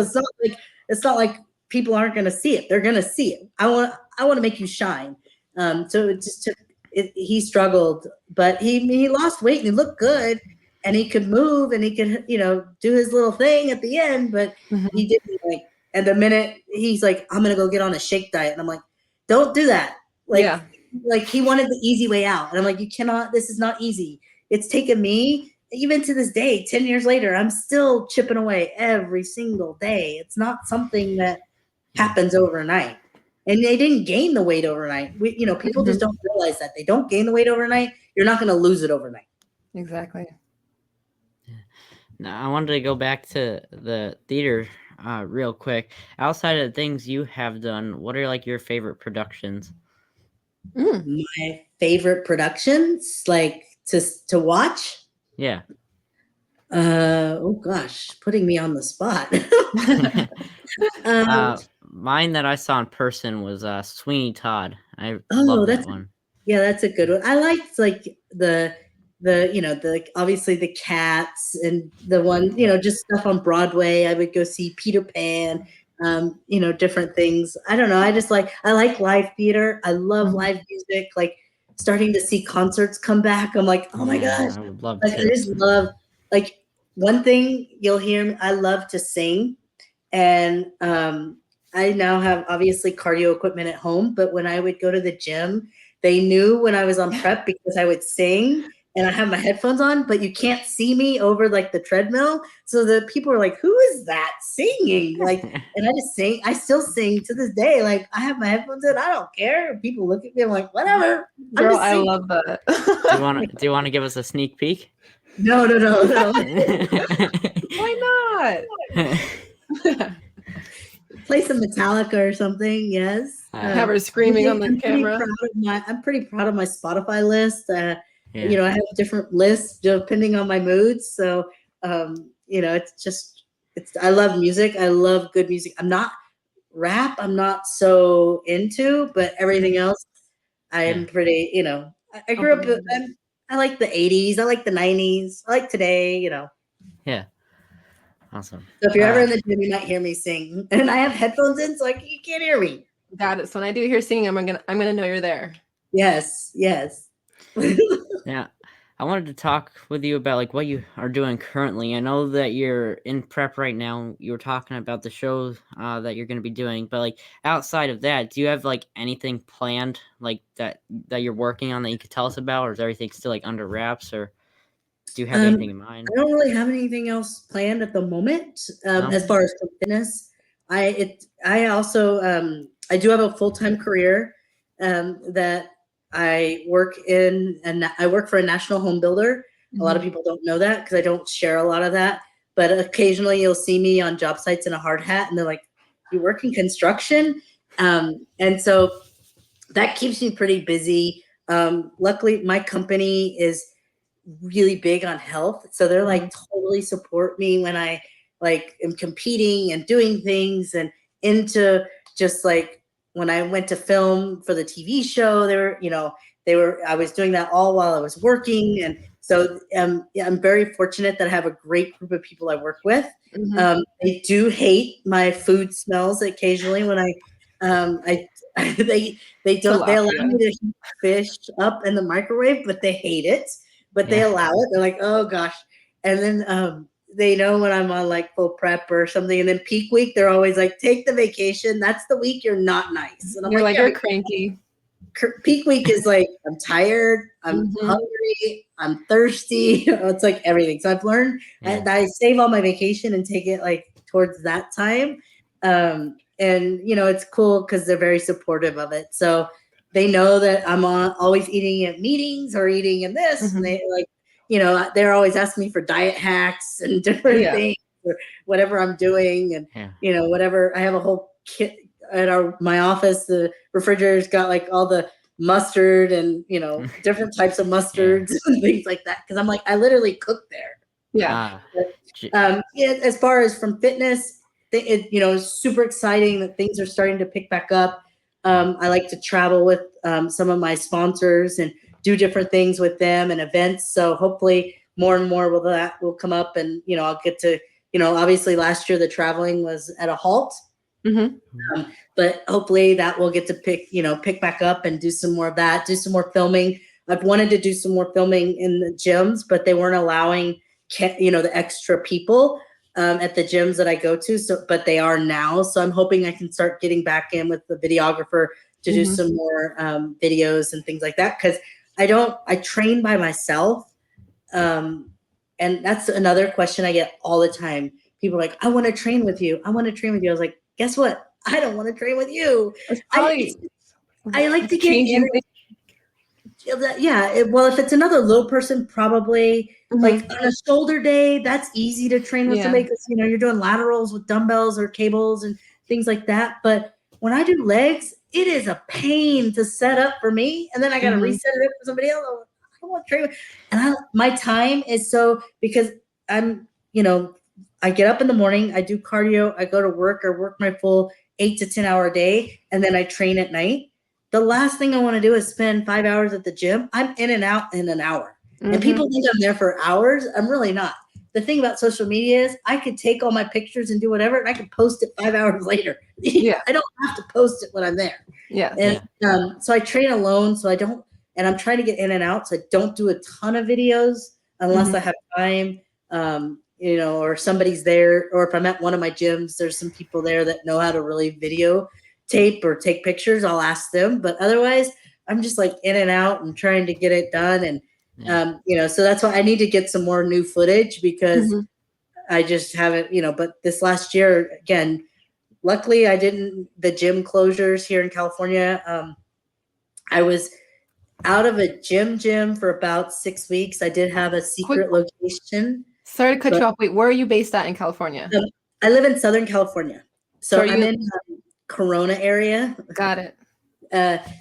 it's not like people aren't going to see it. They're going to see it. I want to make you shine. So it just took, he struggled, but he lost weight and he looked good, and he could move, and he could, you know, do his little thing at the end, but he didn't, like, and the minute he's like, I'm going to go get on a shake diet. And I'm like, don't do that. Like he wanted the easy way out. And I'm like, you cannot, this is not easy. It's taken me, even to this day, 10 years later, I'm still chipping away every single day. It's not something that happens overnight. And they didn't gain the weight overnight. People just don't realize that. They don't gain the weight overnight. You're not going to lose it overnight. Exactly. Now, I wanted to go back to the theater real quick. Outside of the things you have done, what are like your favorite productions? My favorite productions, like to watch. Yeah. Oh gosh, putting me on the spot. Mine that I saw in person was Sweeney Todd. I Oh, love that's that one. yeah, that's a good one. I liked like the the obviously the Cats and the one just stuff on Broadway. I would go see Peter Pan, different things. I don't know. I like live theater. I love live music. Like starting to see concerts come back. I'm like, oh my gosh, I would love like I to. just love like one thing you'll hear me. I love to sing, and I now have obviously cardio equipment at home. But when I would go to the gym, they knew when I was on prep because I would sing and I have my headphones on, but you can't see me over like the treadmill. So the people are like, who is that singing? Like, and I just sing. I still sing to this day. Like I have my headphones in. I don't care. People look at me. I'm like, whatever. Girl, I love that. Do you want to give us a sneak peek? No. Why not? Play some Metallica or something. Yes. Have her screaming on the camera. I'm pretty proud of my Spotify list. Yeah. I have different lists depending on my moods. So, I love music. I love good music. I'm not rap. I'm not so into, but everything else, I am pretty, I grew up, I like the 80s. I like the 90s. I like today, Yeah. Awesome. So if you're ever in the gym, you might hear me sing. And I have headphones in, so you can't hear me. Got it. So when I do hear singing, I'm gonna know you're there. Yes. Yeah. I wanted to talk with you about like what you are doing currently. I know that you're in prep right now. You were talking about the shows that you're going to be doing, but like outside of that, do you have like anything planned like that you're working on that you could tell us about, or is everything still like under wraps, or do you have anything in mind? I don't really have anything else planned at the moment. No? As far as fitness, I also I do have a full-time career that I work in, and I work for a national home builder. A lot of people don't know that because I don't share a lot of that. But occasionally you'll see me on job sites in a hard hat, and they're like, "You work in construction?" And so that keeps me pretty busy. Luckily, my company is really big on health, so they're like totally support me when I like am competing and doing things, and into just like when I went to film for the TV show, I was doing that all while I was working. And so I'm very fortunate that I have a great group of people I work with. They do hate my food smells occasionally when they allow me to heat fish up in the microwave, but they hate it. But they allow it. They're like, oh gosh. And then they know when I'm on like full prep or something. And then peak week, they're always like, take the vacation. That's the week you're not nice. And I'm you're you're cranky. Peak week is like, I'm tired, I'm hungry, I'm thirsty. It's like everything. So I've learned that I save all my vacation and take it like towards that time. And it's cool because they're very supportive of it. So they know that I'm always eating at meetings or eating in this, and they like, they're always asking me for diet hacks and different things or whatever I'm doing, and whatever. I have a whole kit at my office. The refrigerator's got like all the mustard and different types of mustards and things like that, because I'm like, I literally cook there. As far as from fitness, it's super exciting that things are starting to pick back up. I like to travel with some of my sponsors and do different things with them and events. So hopefully more and more will come up, and I'll get to obviously last year the traveling was at a halt, but hopefully that will get to pick back up and do some more of that, do some more filming. I've wanted to do some more filming in the gyms, but they weren't allowing the extra people at the gyms that I go to. So, but they are now. So I'm hoping I can start getting back in with the videographer to do some more videos and things like that. Because I train by myself. And that's another question I get all the time. People are like, I want to train with you. I want to train with you. I was like, guess what? I don't want to train with you. I like to get in. Well, if it's another little person, probably like on a shoulder day, that's easy to train with somebody because you're doing laterals with dumbbells or cables and things like that. But when I do legs, it is a pain to set up for me, and then I got to reset it up for somebody else. don't want to train. And my time is so, because I'm, I get up in the morning, I do cardio, I go to work or work my full 8 to 10 hour day, and then I train at night. The last thing I want to do is spend 5 hours at the gym. I'm in and out in an hour. And people think I'm there for hours. I'm really not. The thing about social media is I could take all my pictures and do whatever, and I can post it 5 hours later. Yeah. I don't have to post it when I'm there. Yeah. And so I train alone, so I don't, and I'm trying to get in and out, so I don't do a ton of videos unless I have time, or somebody's there, or if I'm at one of my gyms, there's some people there that know how to really videotape or take pictures. I'll ask them, but otherwise I'm just like in and out and trying to get it done. And so that's why I need to get some more new footage, because I just haven't, but this last year, again, luckily the gym closures here in California, I was out of a gym for about 6 weeks. I did have a secret location. Sorry to cut you off. Wait, where are you based at in California? I live in Southern California. So I'm in Corona area. Got it.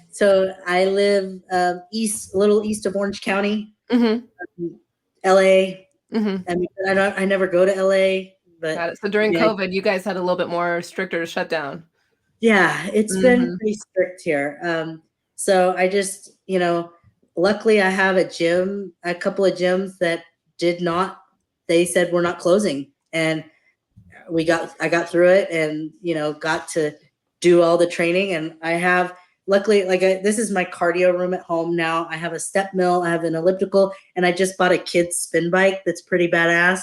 So I live a little east of Orange County, LA. I never go to LA. But got it. So during COVID, you guys had a little bit more stricter shutdown. Yeah, it's been pretty strict here. So I just, luckily I have a couple of gyms that they said we're not closing, and I got through it, and got to do all the training. And I have, luckily, this is my cardio room at home now. I have a step mill, I have an elliptical, and I just bought a kid's spin bike that's pretty badass.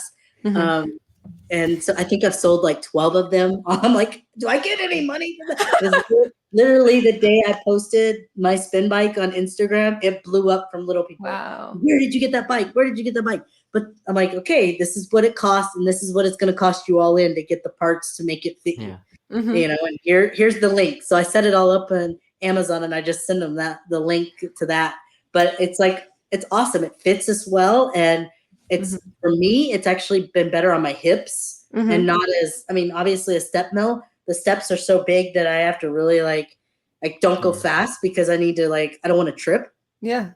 And so I think I've sold like 12 of them. I'm like, do I get any money for that? Literally the day I posted my spin bike on Instagram, it blew up from little people. Wow. Where did you get that bike? Where did you get that bike? But I'm like, okay, this is what it costs, and this is what it's going to cost you all in to get the parts to make it fit you. And here's the link. So I set it all up on Amazon, and I just send them the link to that. But it's like, it's awesome. It fits as well. And it's for me, it's actually been better on my hips, and not as, obviously a step mill, the steps are so big that I have to really I don't go fast, because I need to I don't want to trip. Yeah.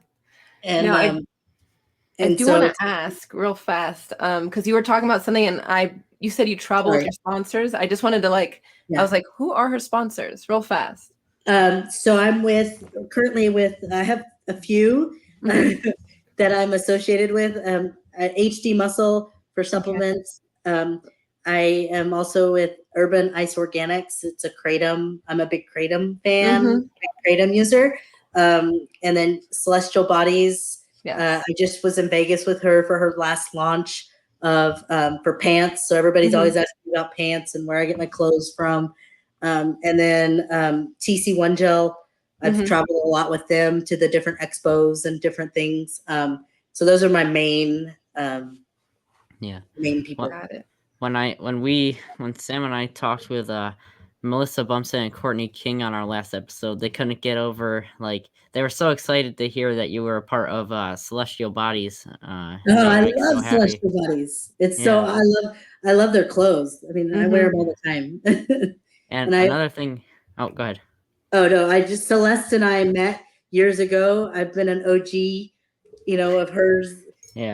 And I do want to ask real fast, because you were talking about something, and you said you travel with your sponsors. I just wanted to I was like, who are her sponsors? Real fast. So I'm currently with, I have a few that I'm associated with. HD Muscle for supplements. I am also with Urban Ice Organics. It's a Kratom. I'm a big Kratom fan, big Kratom user. And then Celestial Bodies. I just was in Vegas with her for her last launch for pants. So everybody's always asking about pants and where I get my clothes from. And then TC1 Gel. I've traveled a lot with them to the different expos and different things. So those are my main people. Got it. When Sam and I talked with Melissa Bumson and Courtney King on our last episode, they couldn't get over, they were so excited to hear that you were a part of Celestial Bodies. I love Celestial Bodies. It's so, I love their clothes. I wear them all the time. and another thing, go ahead. Oh no, Celeste and I met years ago. I've been an OG, of hers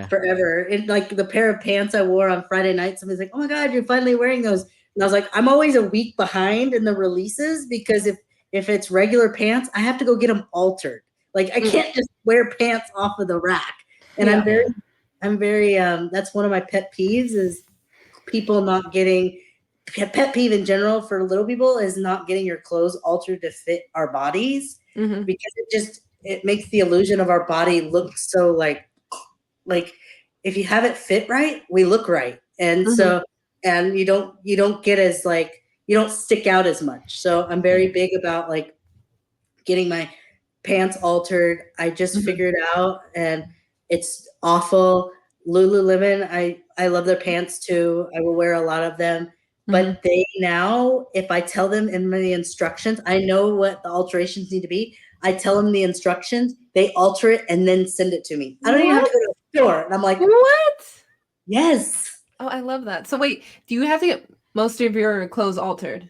forever. And the pair of pants I wore on Friday night, somebody's like, oh my God, you're finally wearing those. And I was like, I'm always a week behind in the releases, because if it's regular pants, I have to go get them altered. I can't just wear pants off of the rack. And I'm very, that's one of my pet peeves, is people not getting, pet peeve in general for little people is not getting your clothes altered to fit our bodies, because it makes the illusion of our body look so like if you have it fit right, we look right. And so, and you don't get as you don't stick out as much. So I'm very big about getting my pants altered. I just figured out, and it's awful. Lululemon, I love their pants too. I will wear a lot of them. But they now, if I tell them in the instructions, I know what the alterations need to be. I tell them the instructions, they alter it and then send it to me. I don't even have to go to the store. And I'm like, what? Yes. Oh, I love that. So wait, do you have to get most of your clothes altered?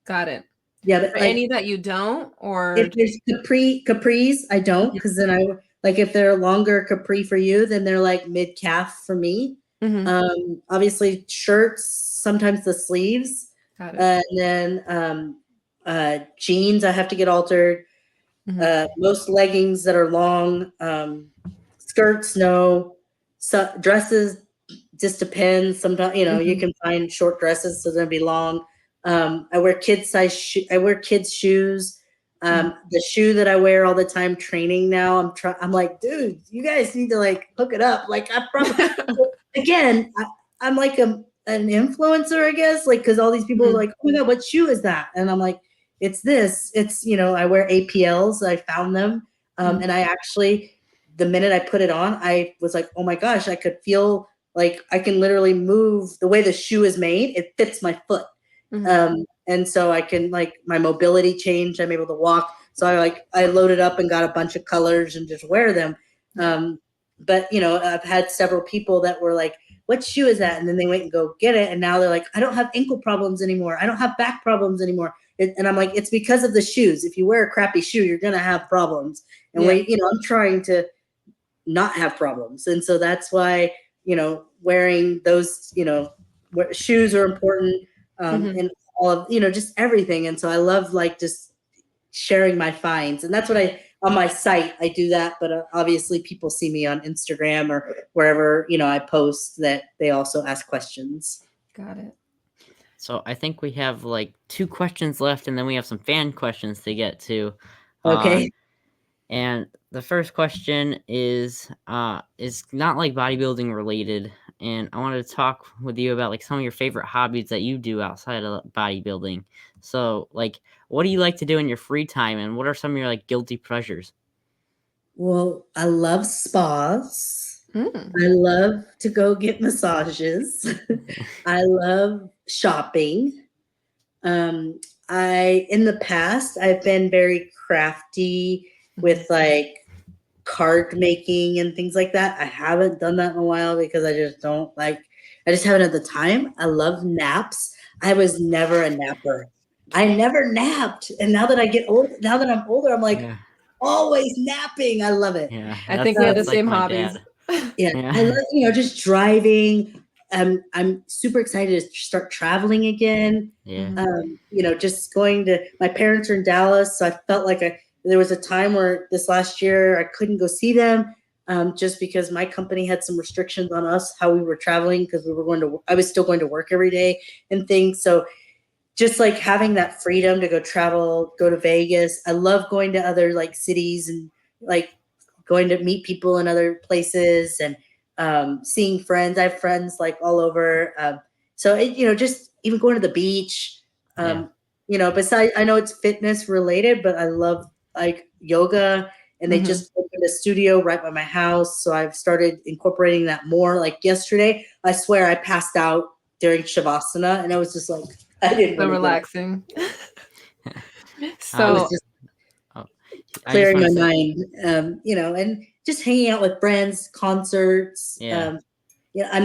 Got it. Yeah, but any that you don't, or if there's capris, I don't, because then Like if they're longer capri for you, then they're like mid calf for me. Obviously shirts, sometimes the sleeves, Got it. and then jeans I have to get altered. Most leggings that are long, skirts, no. So dresses just depends. Sometimes you can find short dresses, so they'll be long. I wear I wear kids shoes. The shoe that I wear all the time training now, I'm like, dude, you guys need to like hook it up. Like I probably again, I'm like an influencer, I guess, like because all these people are like, oh my god, what shoe is that? And I'm like, it's this. It's I wear APLs. I found them, and I actually, the minute I put it on, I was like, oh my gosh, I could feel like I can literally move the way the shoe is made. It fits my foot. And so I can like my mobility change. I'm able to walk. So I loaded up and got a bunch of colors and just wear them. But I've had several people that were like, what shoe is that? And then they went and go get it. And now they're like, I don't have ankle problems anymore. I don't have back problems anymore. And I'm like, it's because of the shoes. If you wear a crappy shoe, you're going to have problems. And I'm trying to not have problems. And so that's why, wearing those, shoes are important. And all of just everything. And so I love like just sharing my finds, and that's what on my site I do that. But obviously people see me on Instagram or wherever I post that they also ask questions. Got it. So I think we have like 2 questions left, and then we have some fan questions to get to. Okay. And the first question is not like bodybuilding related, and I wanted to talk with you about like some of your favorite hobbies that you do outside of bodybuilding. So like, what do you like to do in your free time, and what are some of your like guilty pleasures? Well, I love spas. I love to go get massages. I love shopping. In the past, I've been very crafty with like card making and things like that. I haven't done that in a while because I just haven't had the time. I love naps. I was never a napper. I never napped. And now that I'm older, I'm like always napping. I love it. Yeah, I think we have the like same my hobbies. dad. Yeah. I love, just driving. I'm super excited to start traveling again. Yeah. Just going to, my parents are in Dallas. So I felt like there was a time where this last year I couldn't go see them just because my company had some restrictions on us, how we were traveling, because I was still going to work every day and things. So just like having that freedom to go travel, go to Vegas. I love going to other like cities and like going to meet people in other places and seeing friends. I have friends like all over. So just even going to the beach, besides, I know it's fitness related, but I love like yoga, and they just opened a studio right by my house. So I've started incorporating that more. Like yesterday, I swear I passed out during Shavasana, and I was just like, I didn't So want to relaxing. I So was just clearing my mind, and just hanging out with friends, concerts. I'm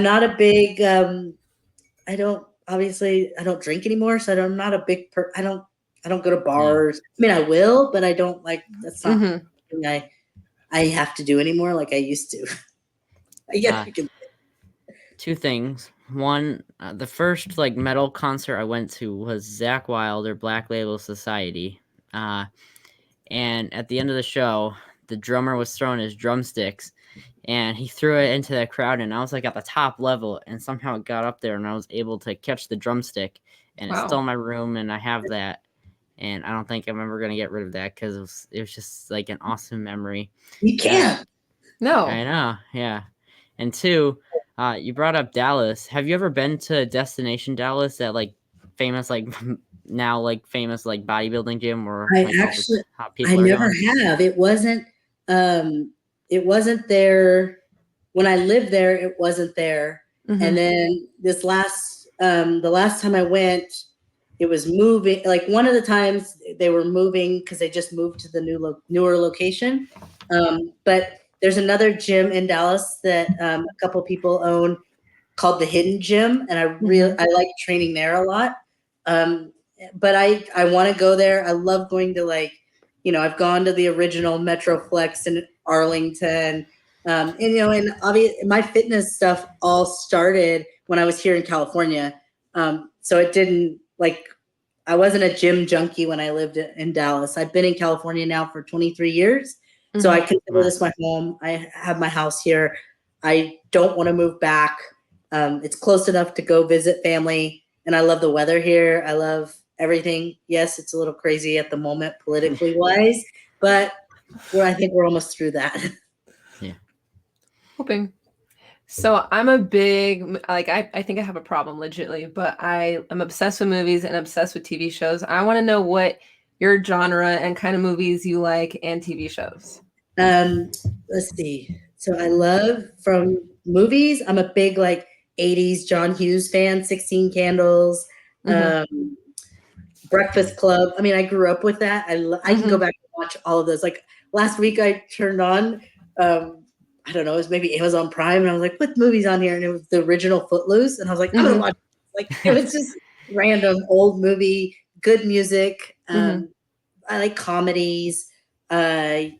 not a big, I don't drink anymore. So I'm not a big, I don't go to bars. I mean, I will, but I don't like, that's not something I have to do anymore like I used to. I guess you can. 2 things. One, the first like metal concert I went to was Zakk Wylde, Black Label Society. And at the end of the show, the drummer was throwing his drumsticks, and he threw it into the crowd, and I was like at the top level, and somehow it got up there, and I was able to catch the drumstick, and it's still in my room, and I have that, and I don't think I'm ever gonna get rid of that because it was just like an awesome memory. You can't. No. I know, yeah. And 2, you brought up Dallas. Have you ever been to Destination Dallas, that like famous like now like famous like bodybuilding gym, or I like actually, hot I people are never going? have. It wasn't there when I lived there. It wasn't there. And then the last time I went, it was moving. Like one of the times they were moving because they just moved to the newer location. But there's another gym in Dallas that a couple people own called the Hidden Gym, and I like training there a lot. But I want to go there. I love going to like, I've gone to the original Metroflex, and Arlington. And and obviously my fitness stuff all started when I was here in California. So it didn't I wasn't a gym junkie when I lived in Dallas. I've been in California now for 23 years. So I consider this my home. I have my house here. I don't want to move back. It's close enough to go visit family. And I love the weather here. I love everything. Yes, it's a little crazy at the moment, politically wise, but I think we're almost through that. Yeah. Hoping. So I'm a big, I think I have a problem legitly, but I am obsessed with movies and obsessed with TV shows. I want to know what your genre and kind of movies you like and TV shows. Let's see. So I love from movies. I'm a big 80s John Hughes fan, 16 Candles, Breakfast Club. I mean, I grew up with that. I can go back and watch all of those. Like last week I turned on, I don't know, it was maybe Amazon Prime, and I was like, what movie's on here? And it was the original Footloose. And I was like, I'm going to watch it. It was just random old movie, good music. I like comedies. That's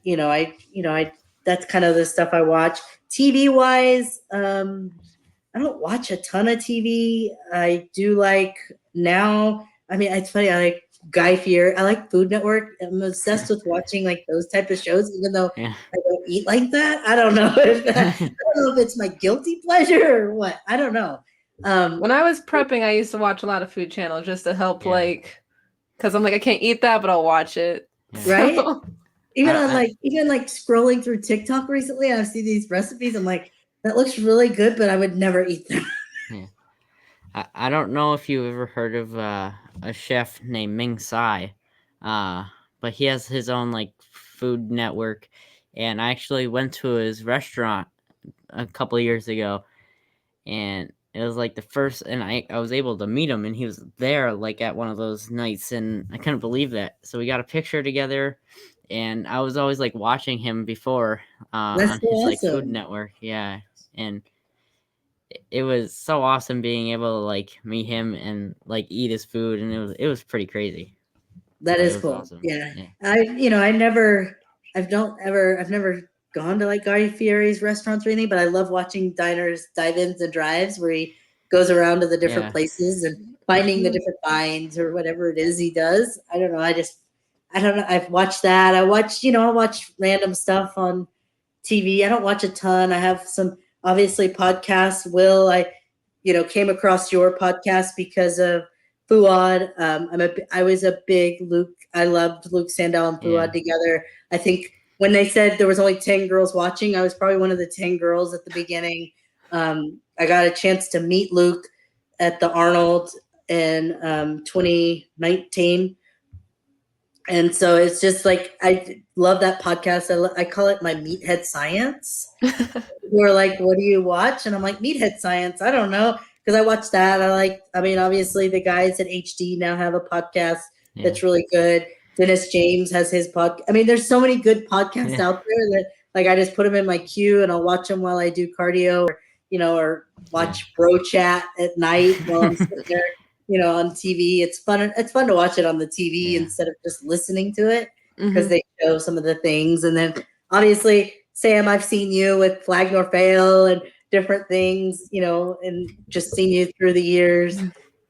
kind of the stuff I watch. TV wise, I don't watch a ton of TV. I do like now. I mean, it's funny. I like Guy Fieri. I like Food Network. I'm obsessed with watching those type of shows, even though I don't eat like that. I don't know if it's my guilty pleasure or what. I don't know. When I was prepping, I used to watch a lot of Food Channel just to help, because I'm I can't eat that, but I'll watch it. Right? Even scrolling through TikTok recently, I see these recipes. I'm like, that looks really good, but I would never eat them. I don't know if you ever heard of a chef named Ming Tsai, but he has his own Food Network, and I actually went to his restaurant a couple of years ago, and it was the first, and I was able to meet him, and he was there at one of those nights, and I couldn't believe that. So we got a picture together, and I was always watching him before on his awesome. Food Network, and it was so awesome being able to meet him and eat his food, and it was pretty crazy. That is cool. Awesome. Yeah. I've never gone to Guy Fieri's restaurants or anything, but I love watching diners, dive-ins and drives where he goes around to the different places and finding the different finds or whatever it is he does. I don't know. I don't know. I've watched that. I watch random stuff on TV. I don't watch a ton. I have some obviously podcasts. Will, I came across your podcast because of Fuad. I was a big Luke. I loved Luke Sandel and Fuad together. I think when they said there was only 10 girls watching, I was probably one of the 10 girls at the beginning. I got a chance to meet Luke at the Arnold in 2019. And so it's just I love that podcast. I call it my Meathead Science. We're what do you watch? And I'm Meathead Science. I don't know. Because I watch that. Obviously the guys at HD now have a podcast that's really good. Dennis James has his podcast. There's so many good podcasts out there that I just put them in my queue and I'll watch them while I do cardio or watch Bro Chat at night while I'm sitting there. On TV. It's fun to watch it on the TV instead of just listening to it because they show some of the things. And then obviously, Sam, I've seen you with Flag Nor Fail and different things, and just seen you through the years.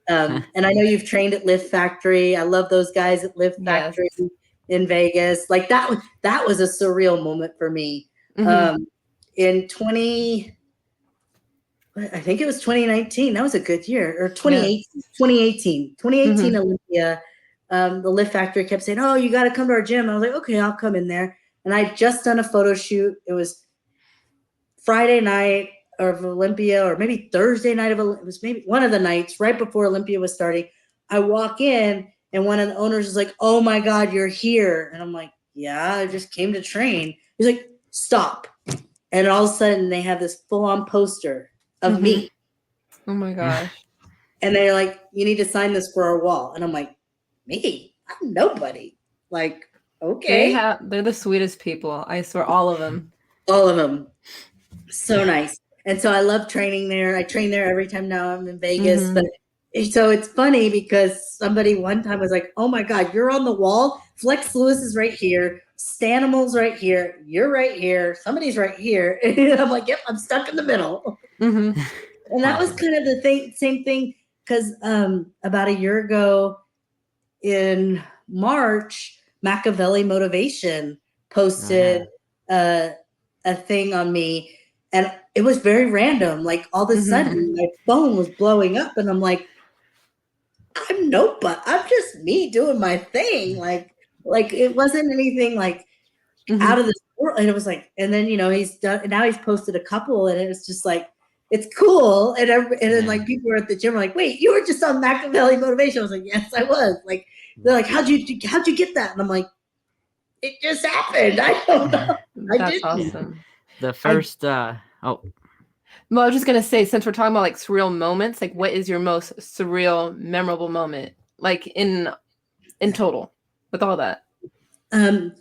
And I know you've trained at Lift Factory. I love those guys at Lift Factory in Vegas. That was a surreal moment for me. In I think it was 2019. That was a good year. Or 2018 Olympia. The Lift Factory kept saying, oh, you got to come to our gym. I was like, okay, I'll come in there. And I'd just done a photo shoot. It was Friday night of Olympia, or maybe Thursday night it was maybe one of the nights right before Olympia was starting. I walk in and one of the owners is like, oh my God, you're here. And I'm like, yeah, I just came to train. He's like, stop. And all of a sudden they have this full-on poster of me. Oh my gosh. And they're like, you need to sign this for our wall. And I'm like, me? I'm nobody. Okay. They're the sweetest people. I swear, all of them. All of them. So nice. And so I love training there. I train there every time now I'm in Vegas. But So it's funny because somebody one time was like, "Oh my God, you're on the wall. Flex Lewis is right here. Stanimal's right here. You're right here. Somebody's right here." And I'm like, "Yep, I'm stuck in the middle." Mhm. And that was kind of the same thing, because about a year ago in March, Machiavelli Motivation posted a thing on me, and it was very random. Like all of a sudden, my phone was blowing up, and I'm like, I'm just me doing my thing. Like it wasn't anything like out of this world. And it was like, and then he's done. Now he's posted a couple, and it's just like it's cool. And then like people were at the gym, like, wait, you were just on Machiavelli Motivation. I was like, yes, I was. Like they're like, how'd you get that? And I'm like, it just happened. I don't know. That's awesome. The first Well, I was just gonna say, since we're talking about like surreal moments, like what is your most surreal, memorable moment, like in total, with all that? Going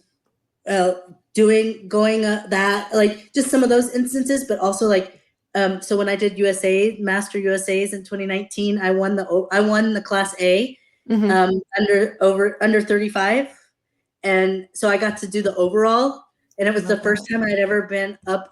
that, like just some of those instances, but also like so when I did Master USA's in 2019, I won the Class A under 35, and so I got to do the overall, and it was the first time I'd ever been up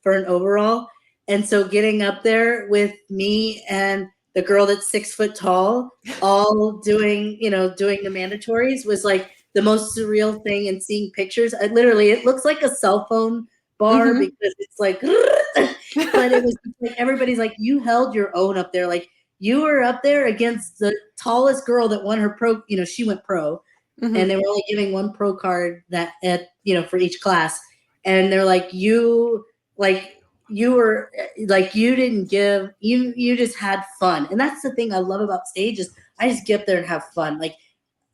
for an overall. And so getting up there with me and the girl that's 6 foot tall, all doing the mandatories, was like the most surreal thing. And seeing pictures, it looks like a cell phone bar because it's like, but it was like everybody's like, you held your own up there. Like you were up there against the tallest girl that won her pro. She went pro, and they were only giving one pro card for each class. And they're like, you were like, you didn't give, you just had fun. And that's the thing I love about stage is I just get up there and have fun. Like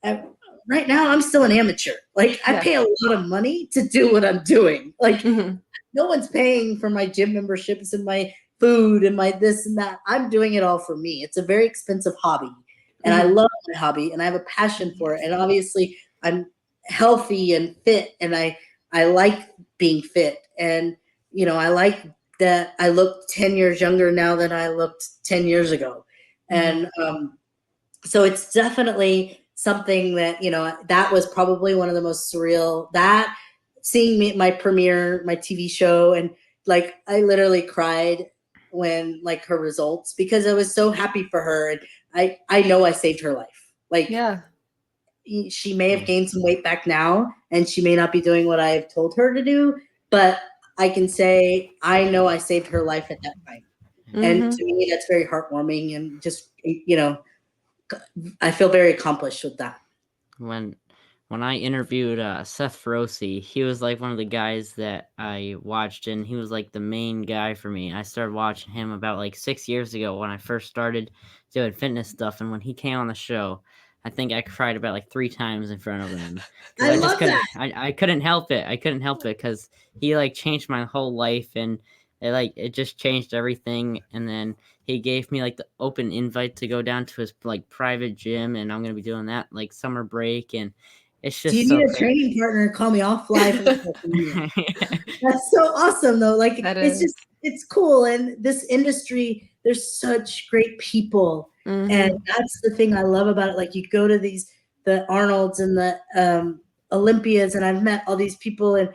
right now I'm still an amateur. Like I pay a lot of money to do what I'm doing. Like no one's paying for my gym memberships and my food and my this and that. I'm doing it all for me. It's a very expensive hobby, and I love my hobby, and I have a passion for it. And obviously I'm healthy and fit, and I like being fit. And I like that I look 10 years younger now than I looked 10 years ago. And so it's definitely something that, that was probably one of the most surreal, that seeing me, my premiere, my TV show. And like, I literally cried when like her results, because I was so happy for her. And I know I saved her life. Like, she may have gained some weight back now, and she may not be doing what I've told her to do, but I can say, I know I saved her life at that time. And to me, that's very heartwarming, and just, I feel very accomplished with that. When I interviewed Seth Feroce, he was like one of the guys that I watched, and he was like the main guy for me. I started watching him about like 6 years ago when I first started doing fitness stuff, and when he came on the show, I think I cried about like 3 times in front of him. I love that. I couldn't help it. I couldn't help it because he like changed my whole life, and it just changed everything. And then he gave me like the open invite to go down to his like private gym, and I'm gonna be doing that like summer break. And it's just, do you need a training partner? Call me. I'll fly. That's so awesome, though. Like it's cool. And this industry, there's such great people, and that's the thing I love about it. Like you go to the Arnolds and the Olympias, and I've met all these people and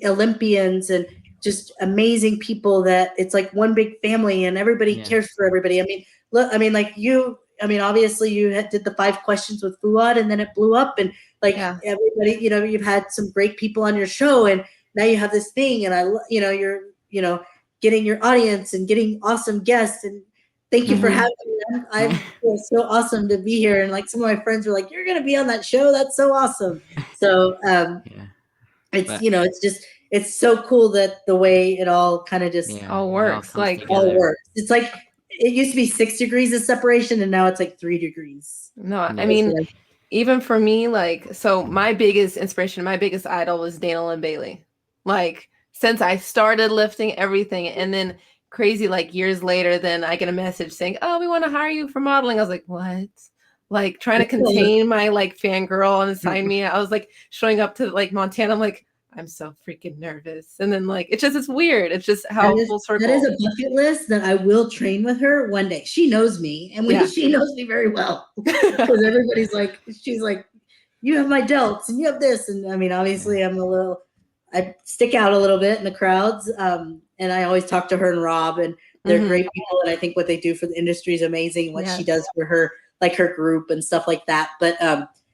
Olympians and just amazing people that it's like one big family, and everybody cares for everybody. I mean, look, like you. Obviously you did the 5 questions with Fuad, and then it blew up, and like everybody, you've had some great people on your show, and now you have this thing, and you're, getting your audience and getting awesome guests, and thank you for having me. I feel so awesome to be here. And like some of my friends were like, you're going to be on that show. That's so awesome. So it's so cool that the way it all kind of just all works. All works. It's like, it used to be 6 degrees of separation, and now it's like 3 degrees. No, I mean, even for me, like, so my biggest inspiration, my biggest idol was Dana Lynn Bailey. Like, since I started lifting everything, and then crazy, like years later, then I get a message saying, oh, we want to hire you for modeling. I was like, what? Like trying to contain my like fangirl and sign me. I was like showing up to like Montana. I'm like, I'm so freaking nervous. And then like it's weird. It's just how full circle. That is a bucket list that I will train with her one day. She knows me, and she knows me very well because everybody's like, she's like, you have my delts and you have this. And I mean, obviously I stick out a little bit in the crowds. And I always talk to her and Rob, and they're great people. And I think what they do for the industry is amazing. What she does for her, like her group and stuff like that. But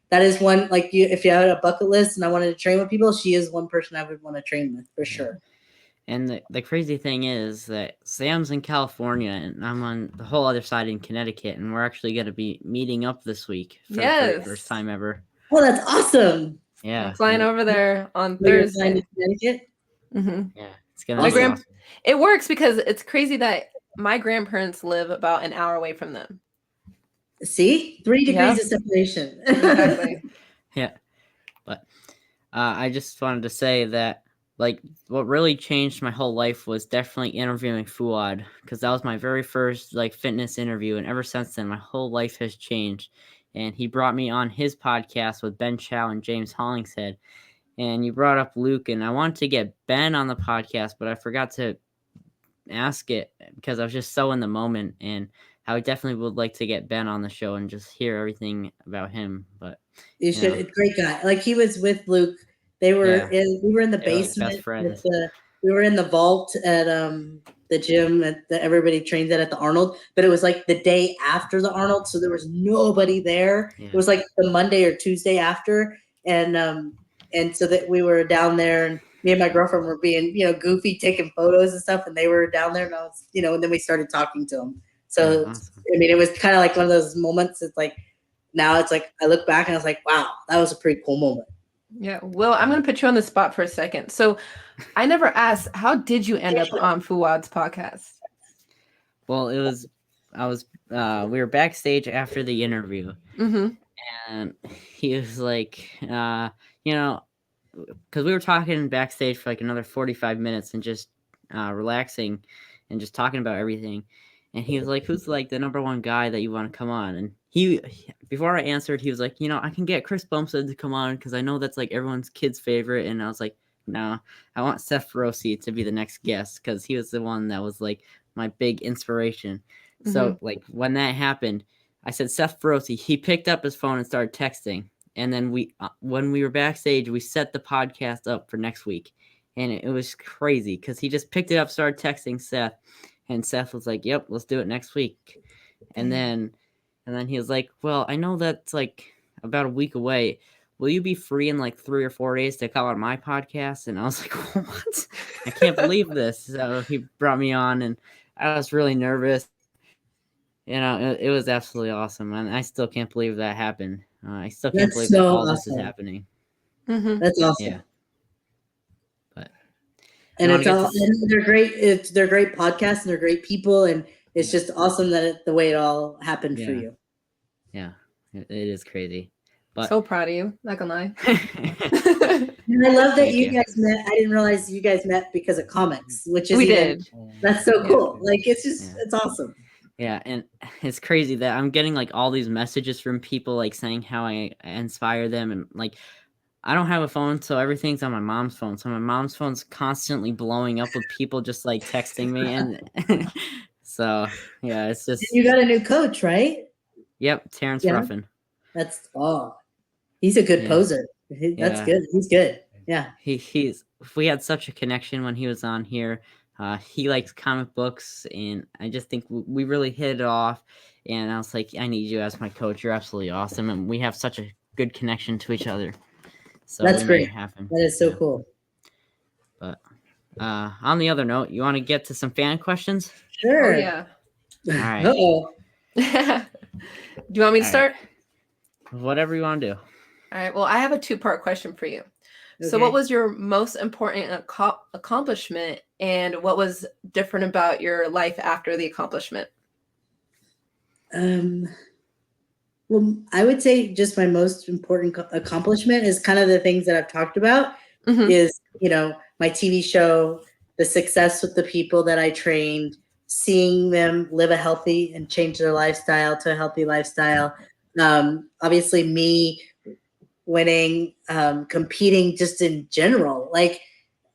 that is one, like if you had a bucket list and I wanted to train with people, she is one person I would want to train with for sure. And the crazy thing is that Sam's in California and I'm on the whole other side in Connecticut, and we're actually going to be meeting up this week for the first time ever. Oh, that's awesome. Yeah. I'm flying over there on Thursday. To Connecticut? Yeah. It's going to be awesome. It works because it's crazy that my grandparents live about an hour away from them. See? 3 degrees of separation. Exactly. Yeah. But I just wanted to say that, like, what really changed my whole life was definitely interviewing Fuad, because that was my very first, like, fitness interview. And ever since then, my whole life has changed. And he brought me on his podcast with Ben Chow and James Hollingshead. And you brought up Luke, and I wanted to get Ben on the podcast, but I forgot to ask it because I was just so in the moment. And I definitely would like to get Ben on the show and just hear everything about him. But you should. Great guy. Like, he was with Luke. They were we were in the basement. We were in the vault at the gym that everybody trains at the Arnold, but it was like the day after the Arnold, so there was nobody there. It was like the Monday or Tuesday after, and so that we were down there, and me and my girlfriend were being goofy, taking photos and stuff, and they were down there, and I was and then we started talking to them. So awesome. I mean, it was kind of like one of those moments. It's like now it's like I look back and I was like, wow, that was a pretty cool moment. Yeah. Well, I'm going to put you on the spot for a second. So I never asked, how did you end up on Fuad's podcast? Well, we were backstage after the interview, and he was like, because we were talking backstage for like another 45 minutes and just relaxing and just talking about everything. And he was like, who's like the number one guy that you want to come on? And before I answered, he was like, I can get Chris Bumstead to come on because I know that's like everyone's kid's favorite. And I was like, no, I want Seth Feroce to be the next guest because he was the one that was like my big inspiration. So like when that happened, I said, Seth Feroce. He picked up his phone and started texting. And then when we were backstage, we set the podcast up for next week. And it was crazy because he just picked it up, started texting Seth. And Seth was like, yep, let's do it next week. And then he was like, well, I know that's like about a week away. Will you be free in like 3 or 4 days to come on my podcast? And I was like, what? I can't believe this. So he brought me on, and I was really nervous. It was absolutely awesome. And I still can't believe that happened. I still can't believe that all this is happening. That's awesome. Yeah. And and they're great. They're great podcasts, and they're great people, and it's just awesome that the way it all happened for you. Yeah, it is crazy. But so proud of you, not gonna lie. And I love that you guys met. I didn't realize you guys met because of comics, which is did. That's so cool. Like it's awesome. Yeah, and it's crazy that I'm getting like all these messages from people like saying how I inspire them, and like I don't have a phone, so everything's on my mom's phone. So my mom's phone's constantly blowing up with people just like texting me, and so yeah, it's just. You got a new coach, right? Yep, Terrence Ruffin. He's a good poser. That's good. He's good. Yeah. We had such a connection when he was on here. He likes comic books, and I just think we really hit it off. And I was like, I need you as my coach. You're absolutely awesome, and we have such a good connection to each other. So that's great. That is so cool. But on the other note, you want to get to some fan questions? Sure. Oh, yeah. All right. Uh-oh. Do you want me to start? Whatever you want to do. All right. Well, I have a 2-part question for you. Okay. So what was your most important accomplishment, and what was different about your life after the accomplishment? Well, I would say just my most important accomplishment is kind of the things that I've talked about is, my TV show, the success with the people that I trained, seeing them live a healthy and change their lifestyle to a healthy lifestyle. Obviously me winning, competing just in general. Like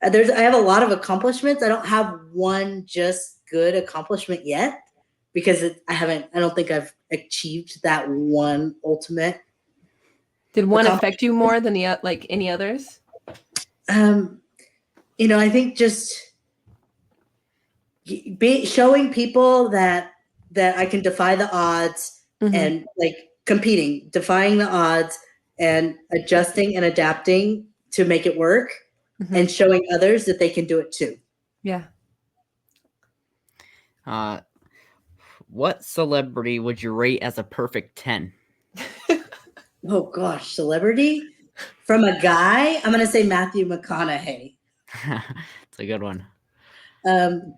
I have a lot of accomplishments. I don't have one just good accomplishment yet because I don't think I've achieved that one ultimate. Did one affect you more than like any others? I think just showing people that I can defy the odds and like competing, defying the odds and adjusting and adapting to make it work and showing others that they can do it too. Yeah. What celebrity would you rate as a perfect 10? Oh gosh, celebrity? From a guy, I'm going to say Matthew McConaughey. It's a good one.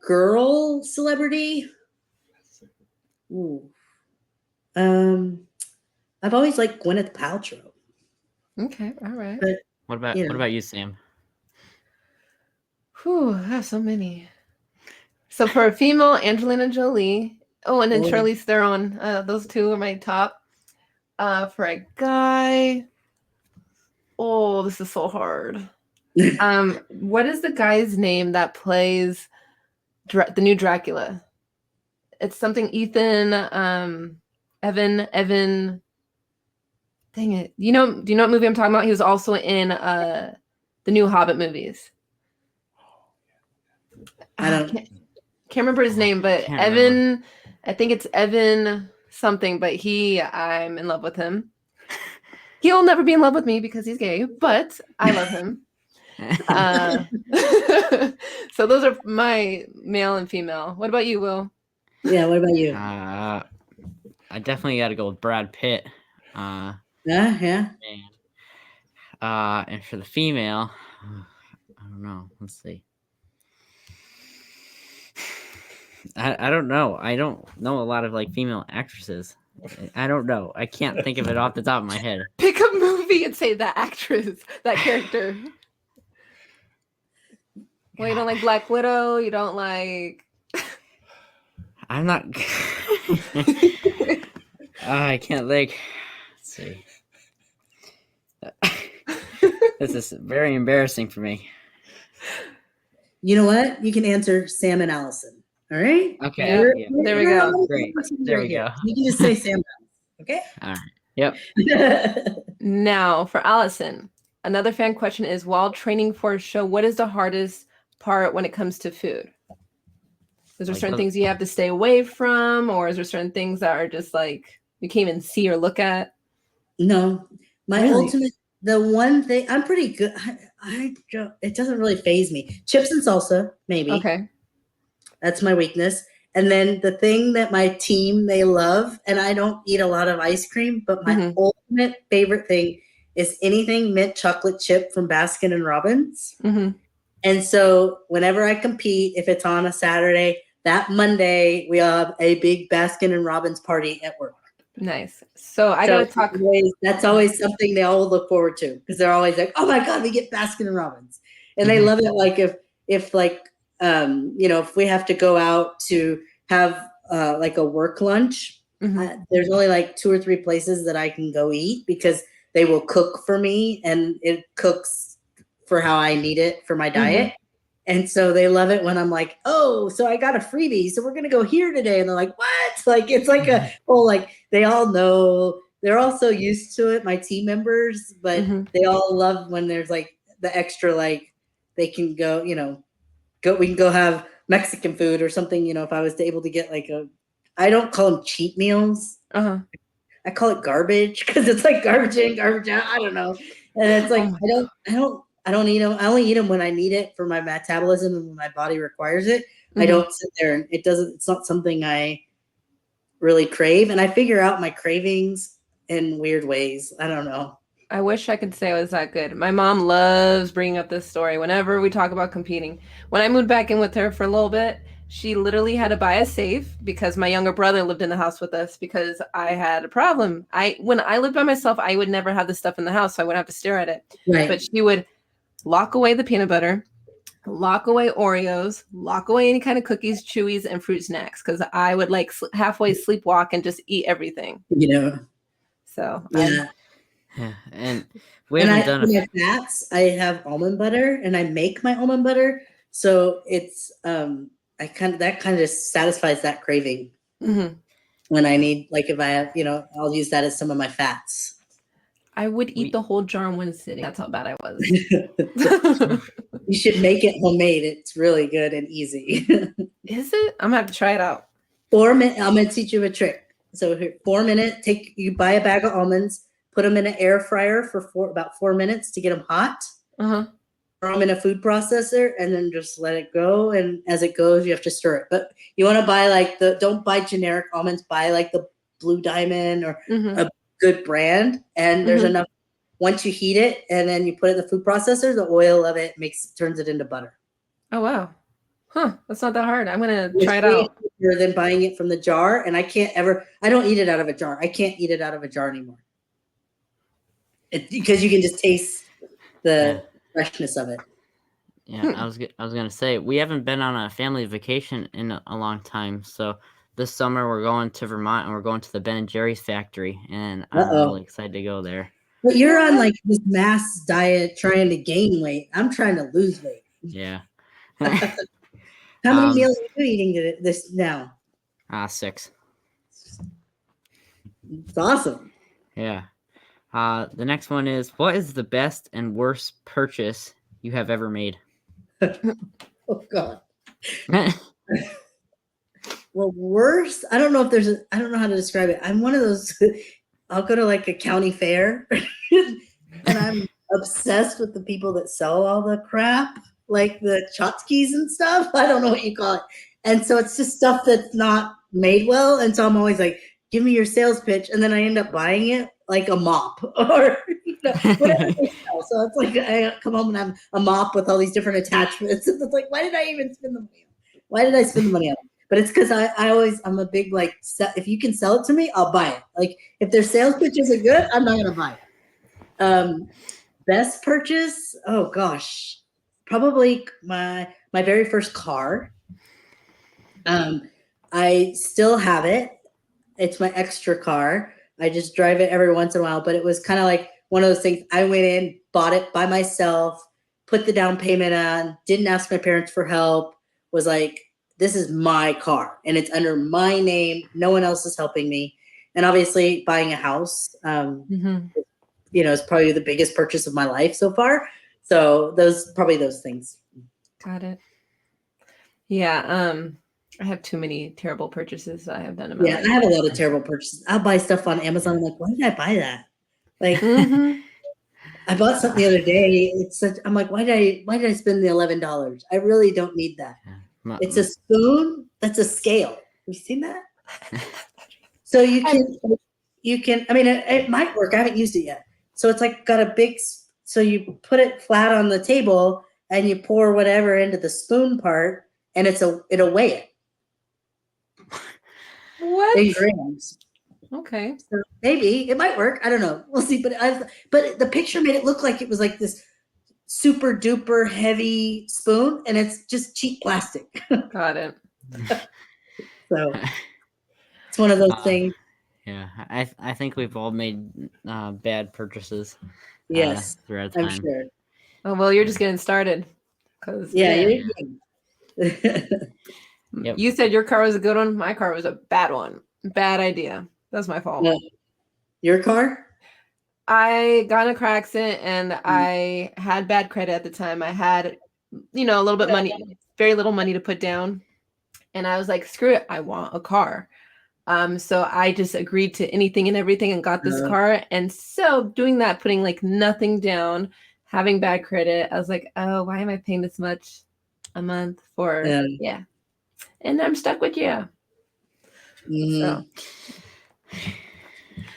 Girl celebrity? Ooh. I've always liked Gwyneth Paltrow. Okay, all right. But What about you, Sam? Whew, I have so many. So for a female, Angelina Jolie. Oh, and then Charlize Theron. Those two are my top. For a guy, oh, this is so hard. What is the guy's name that plays the new Dracula? It's something Ethan, Evan. Dang it! Do you know what movie I'm talking about? He was also in the new Hobbit movies. I can't remember his name, but Evan. I think it's Evan something. But I'm in love with him. He'll never be in love with me because he's gay, but I love him. So those are my male and female. What about you, Will? Yeah, what about you? I definitely got to go with Brad Pitt. Yeah. And for the female, I don't know. Let's see. I don't know. I don't know a lot of like female actresses. I don't know. I can't think of it off the top of my head. Pick a movie and say that actress, that character. Well, you don't like Black Widow. You don't like. I'm not. I can't think. Let's see. This is very embarrassing for me. You know what? You can answer Sam and Allison. All right. Okay. Yeah. There we go. Great. There we go. You can just say Sam. Okay. All right. Yep. Now for Allison, another fan question is: while training for a show, what is the hardest part when it comes to food? Is there certain things you have to stay away from, or is there certain things that are just like you can't even see or look at? No, the one thing I'm pretty good. It doesn't really faze me. Chips and salsa, maybe. Okay. That's my weakness. And then the thing that my team, they love, and I don't eat a lot of ice cream, but my ultimate favorite thing is anything mint chocolate chip from Baskin and Robbins. And so whenever I compete, if it's on a Saturday, that Monday, we have a big Baskin and Robbins party at work. Nice. So I got to talk. That's always something they all look forward to because they're always like, oh my God, we get Baskin and Robbins. And they love it. Like if we have to go out to have like a work lunch, there's only like 2 or 3 places that I can go eat because they will cook for me and it cooks for how I need it for my diet. And so they love it when I'm like, oh, so I got a freebie. So we're going to go here today. And they're like, what? Like, it's like a whole, like, they all know, they're all so used to it, my team members, but they all love when there's like the extra, like they can go, we can go have Mexican food or something, if I was able to get like I don't call them cheat meals. I call it garbage because it's like garbage in, garbage out. I don't know. And it's like, I don't eat them. I only eat them when I need it for my metabolism and when my body requires it. I don't sit there and it's not something I really crave. And I figure out my cravings in weird ways. I don't know. I wish I could say I was that good. My mom loves bringing up this story whenever we talk about competing. When I moved back in with her for a little bit, she literally had to buy a safe because my younger brother lived in the house with us because I had a problem. When I lived by myself, I would never have the stuff in the house, so I wouldn't have to stare at it. Right. But she would lock away the peanut butter, lock away Oreos, lock away any kind of cookies, chewies, and fruit snacks because I would like halfway sleepwalk and just eat everything. So yeah. And we And haven't done for a my fats, I have almond butter, and I make my almond butter, so it's that kind of satisfies that craving Mhm. when I need, like, if I have, I'll use that as some of my fats. I would eat We- the whole jar in one sitting. That's how bad I was. You should make it homemade. It's really good and easy. Is it? I'm gonna have to try it out. 4 minutes. I'm gonna teach you a trick. So here, 4 minutes. You buy a bag of almonds, put them in an air fryer for about 4 minutes to get them hot. Uh-huh. Throw them in a food processor, and then just let it go. And as it goes, you have to stir it. But you want to buy don't buy generic almonds. Buy like the Blue Diamond or Mhm. a good brand. And there's Mhm. enough. Once you heat it, and then you put it in the food processor, the oil of it turns it into butter. Oh wow. Huh. That's not that hard. I'm gonna It's try it way out. cheaper than buying it from the jar, and I don't eat it out of a jar. I can't eat it out of a jar anymore. Because you can just taste the freshness of it. Yeah, I was gonna say we haven't been on a family vacation in a long time. So this summer we're going to Vermont and we're going to the Ben and Jerry's factory, and I'm Uh-oh. really excited to go there. But you're on like this mass diet trying to gain weight. I'm trying to lose weight. Yeah. How many meals are you eating this now? 6. It's awesome. Yeah. The next one is, what is the best and worst purchase you have ever made? Oh God. Well, worse. I don't know how to describe it. I'm one of those. I'll go to like a county fair, and I'm obsessed with the people that sell all the crap, like the tchotchkes and stuff. I don't know what you call it. And so it's just stuff that's not made well. And so I'm always like, give me your sales pitch. And then I end up buying it like a mop or whatever they sell. So it's like I come home and have a mop with all these different attachments. It's like, why did I even spend the money? Why did I spend the money on it? But it's because I'm a big, like, if you can sell it to me, I'll buy it. Like, if their sales pitches are good, I'm not going to buy it. Best purchase? Oh, gosh. Probably my very first car. I still have it. It's my extra car. I just drive it every once in a while, but it was kind of like one of those things. I went in, bought it by myself, put the down payment on, didn't ask my parents for help, was like, this is my car and it's under my name. No one else is helping me. And obviously buying a house, is probably the biggest purchase of my life so far. So those things. Got it. Yeah. I have too many terrible purchases I have done in my life. I have a lot of terrible purchases. I'll buy stuff on Amazon. I'm like, why did I buy that? Like, I bought something the other day. I'm like, why did I spend the $11? I really don't need that. It's a spoon. That's a scale. Have you seen that? So you can. I mean, it might work. I haven't used it yet. So it's like got a big. So you put it flat on the table and you pour whatever into the spoon part, and it'll weigh it. What? In grams. Okay. So maybe it might work. I don't know. We'll see. But the picture made it look like it was like this super duper heavy spoon, and it's just cheap plastic. Got it. So it's one of those things. Yeah, I think we've all made bad purchases. Yes, throughout time. I'm sure. Oh well, you're just getting started. You're Yep. You said your car was a good one. My car was a bad one. Bad idea. That's my fault. Your car? I got in a car accident and I had bad credit at the time. I had, a little bit money, very little money to put down. And I was like, screw it. I want a car. So I just agreed to anything and everything and got this car. And so doing that, putting like nothing down, having bad credit, I was like, oh, why am I paying this much a month for? Yeah. And I'm stuck with you. So.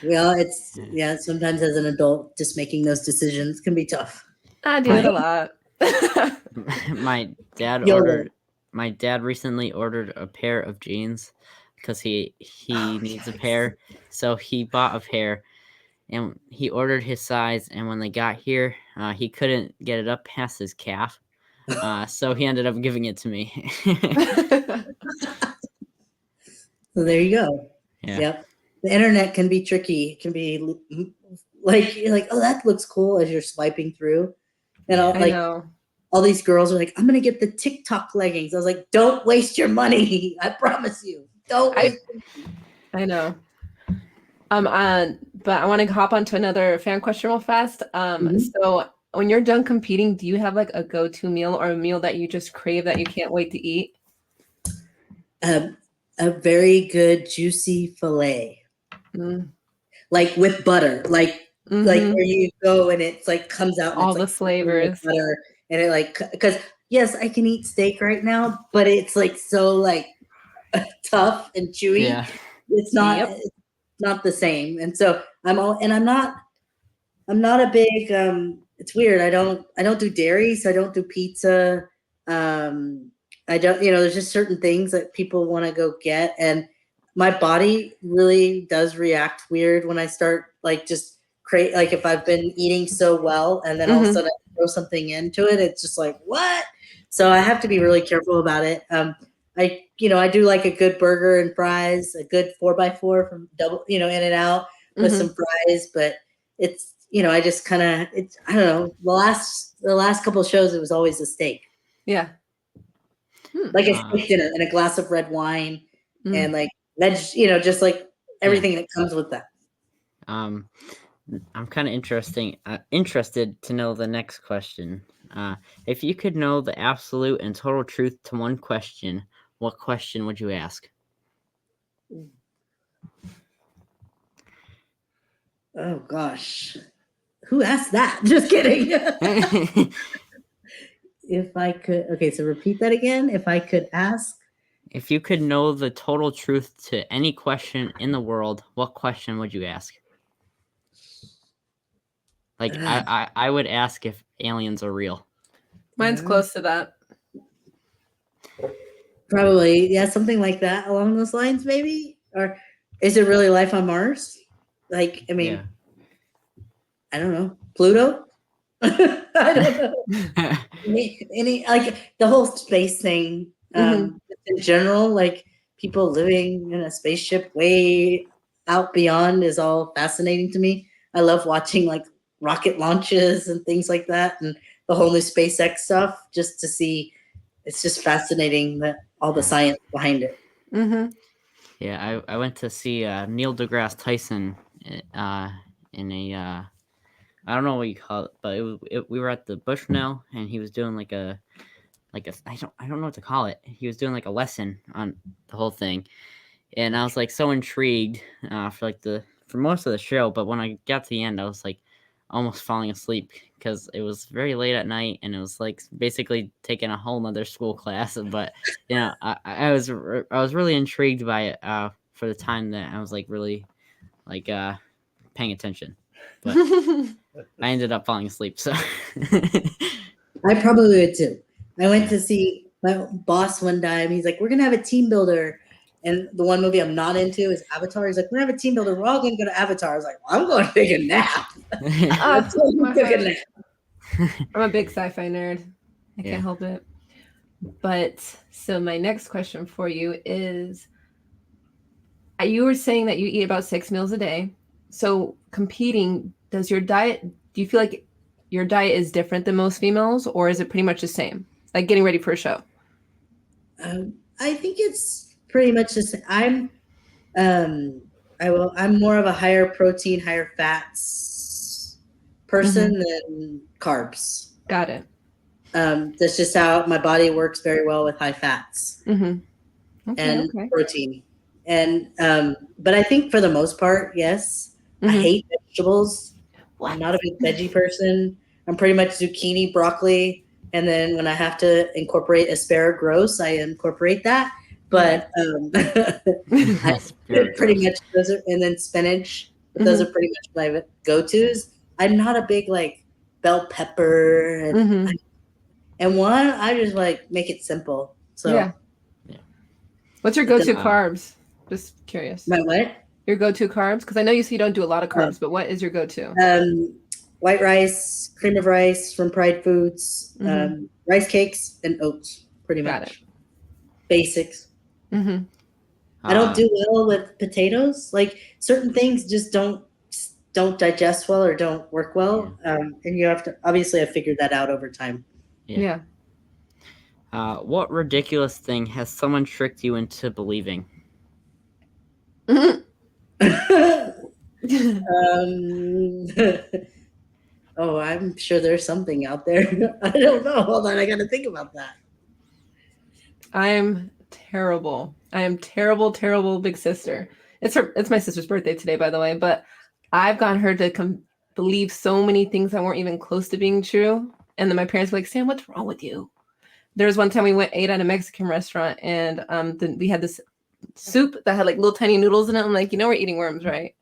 Well, sometimes as an adult, just making those decisions can be tough. I do it a lot. My dad recently ordered a pair of jeans because he needs a pair. So he bought a pair and he ordered his size. And when they got here, he couldn't get it up past his calf. So he ended up giving it to me. So there you go. Yeah. Yep. The internet can be tricky. It can be Like you're like, oh, that looks cool as you're swiping through. And I know. all these girls are like, I'm gonna get the TikTok leggings. I was like, don't waste your money. I promise you. Don't waste I know. But I want to hop onto another fan question real fast. Mhm. So when you're done competing, do you have like a go-to meal or a meal that you just crave that you can't wait to eat? A very good juicy fillet. Mm. Like with butter. Like Mhm. where you go and it's like comes out and All it's the like dripping with flavors. butter and it like because yes, I can eat steak right now, but it's like so like tough and chewy. Yeah. It's Yep. not the same. And so I'm not a big it's weird. I don't do dairy, so I don't do pizza. I don't, there's just certain things that people want to go get, and my body really does react weird when I start like just create like if I've been eating so well and then all of a Mhm. sudden I throw something into it, it's just like what? So I have to be really careful about it. I do like a good burger and fries, a good 4x4 from double, In-N-Out with some Mhm. fries, but it's I just kind of I don't know. The last couple of shows, it was always a steak, Yeah. Hmm. like a steak dinner and a glass of red wine, Mm. and like veg, just like Yeah. everything that comes with that. I'm kind of interested to know the next question. If you could know the absolute and total truth to one question, what question would you ask? Oh gosh, who asked that? Just kidding. If I could, okay, so repeat that again. If I could ask, If you could know the total truth to any question in the world, what question would you ask? Like I would ask if aliens are real. Mine's close to that. probably, yeah, something like that along those lines, maybe. Or is it really life on Mars? Like, I mean, Yeah. I don't know, Pluto. I don't know. Any like the whole space thing, Mhm. in general, like people living in a spaceship way out beyond is all fascinating to me. I love watching like rocket launches and things like that, and the whole new SpaceX stuff. Just to see, it's just fascinating that all the science behind it. Mhm. Yeah, I went to see Neil deGrasse Tyson in a I don't know what you call it, but we were at the Bushnell and he was doing like a I don't know what to call it. He was doing like a lesson on the whole thing, and I was like so intrigued for most of the show. But when I got to the end, I was like almost falling asleep because it was very late at night and it was like basically taking a whole nother school class. But I was really intrigued by it for the time that I was like really like paying attention. But I ended up falling asleep. So I probably would too. I went to see my boss one time. He's like, "We're gonna have a team builder." And the one movie I'm not into is Avatar. He's like, "We're gonna have a team builder. We're all gonna go to Avatar." I was like, well, "I'm going to take a nap." Ah, my Took a heart. nap. I'm a big sci-fi nerd. I Yeah. can't help it. But so my next question for you is you were saying that you eat about 6 meals a day. So competing, do you feel like your diet is different than most females, or is it pretty much the same? Like getting ready for a show. I think it's pretty much the same. I'm more of a higher protein, higher fats person than carbs. Got it. That's just how my body works very well with high fats Mm-hmm. Okay. and Okay. protein. And but I think for the most part, yes. I Mhm. hate vegetables. What? I'm not a big veggie person. I'm pretty much zucchini, broccoli, and then when I have to incorporate asparagus, I incorporate that. But pretty much those are, and then spinach. But those are pretty much my go-tos. I'm not a big like bell pepper Mhm. and one. I just like make it simple. So Yeah. What's your it go-to doesn't- carbs? Just curious. my what? Your go-to carbs? Because I know you say you don't do a lot of carbs, but what is your go-to? White rice, cream of rice from Pride Foods, rice cakes, and oats. Pretty Got much basics. Mm-hmm. I don't do well with potatoes. Like certain things just don't don't digest well or don't work well. And you have to, obviously, I figured that out over time. Yeah. What ridiculous thing has someone tricked you into believing? Yeah. Oh, I'm sure there's something out there. I don't know. Hold on, I got to think about that. I'm terrible. I am terrible big sister. It's my sister's birthday today, by the way, but I've gotten her to believe so many things that weren't even close to being true. And then my parents were like, Sam, what's wrong with you? There was one time we ate at a Mexican restaurant, and we had this soup that had like little tiny noodles in it. I'm like, we're eating worms, right?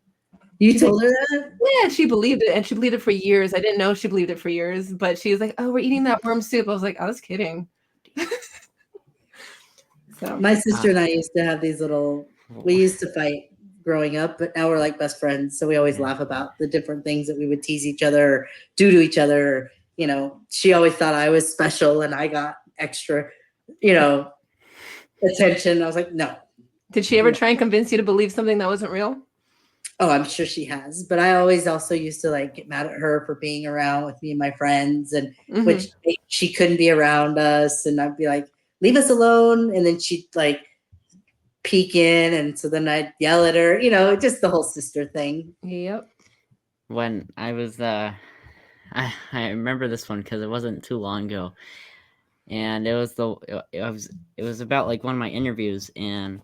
You told her that? Yeah, she believed it, and she believed it for years. I didn't know she believed it for years, but she was like, "Oh, we're eating that worm soup." I was like, "I was kidding." So My sister and I used to have these we used to fight growing up, but now we're like best friends. So we always laugh about the different things that we would tease each other or do to each other. She always thought I was special and I got extra, attention. I was like, no. did she ever try and convince you to believe something that wasn't real? Oh, I'm sure she has. But I always also used to like get mad at her for being around with me and my friends, and which she couldn't be around us. And I'd be like, leave us alone. And then she'd like peek in. And so then I'd yell at her, just the whole sister thing. Yep. When I was, I remember this one because it wasn't too long ago. And it was about like one of my interviews, and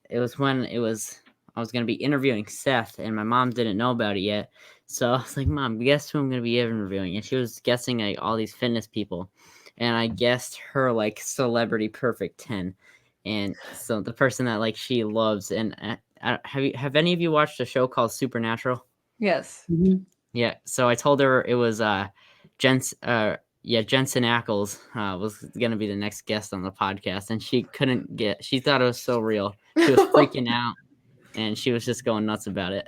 it was when I was going to be interviewing Seth, and my mom didn't know about it yet. So I was like, Mom, guess who I'm going to be interviewing? And she was guessing like all these fitness people. And I guessed her like celebrity perfect 10. And so the person that like she loves. And have any of you watched a show called Supernatural? Yes. Mm-hmm. Yeah. So I told her it was Jensen Ackles was going to be the next guest on the podcast. And she she thought it was so real. She was freaking out. And she was just going nuts about it.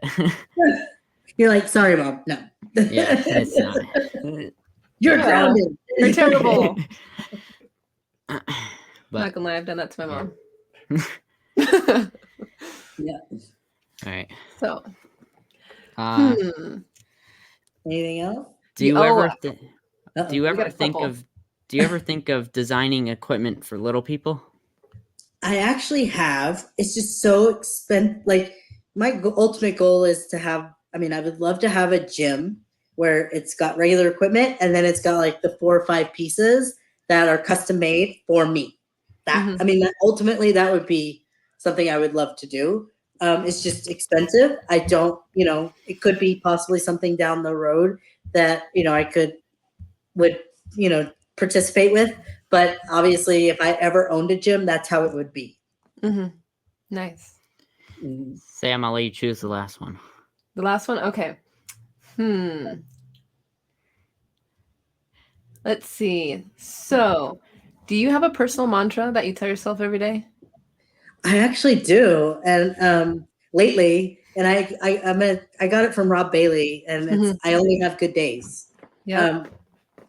You're like, sorry, Mom. No. Yeah, it's not. You're grounded. You're terrible. But Not gonna lie, I've done that to my mom. Yeah. All right. So. Anything else? Do you ever think of designing equipment for little people? I actually have. It's just so expensive. Like my ultimate goal is to have, I would love to have a gym where it's got regular equipment and then it's got like the 4 or 5 pieces that are custom made for me. Ultimately that would be something I would love to do. It's just expensive. I don't, it could be possibly something down the road that, I would participate with. But obviously, if I ever owned a gym, that's how it would be. Nice. Sam, I'll let you choose the last one. The last one? Okay. Let's see. So, do you have a personal mantra that you tell yourself every day? I actually do. And lately, and I got it from Rob Bailey, and it's, I only have good days. Yeah.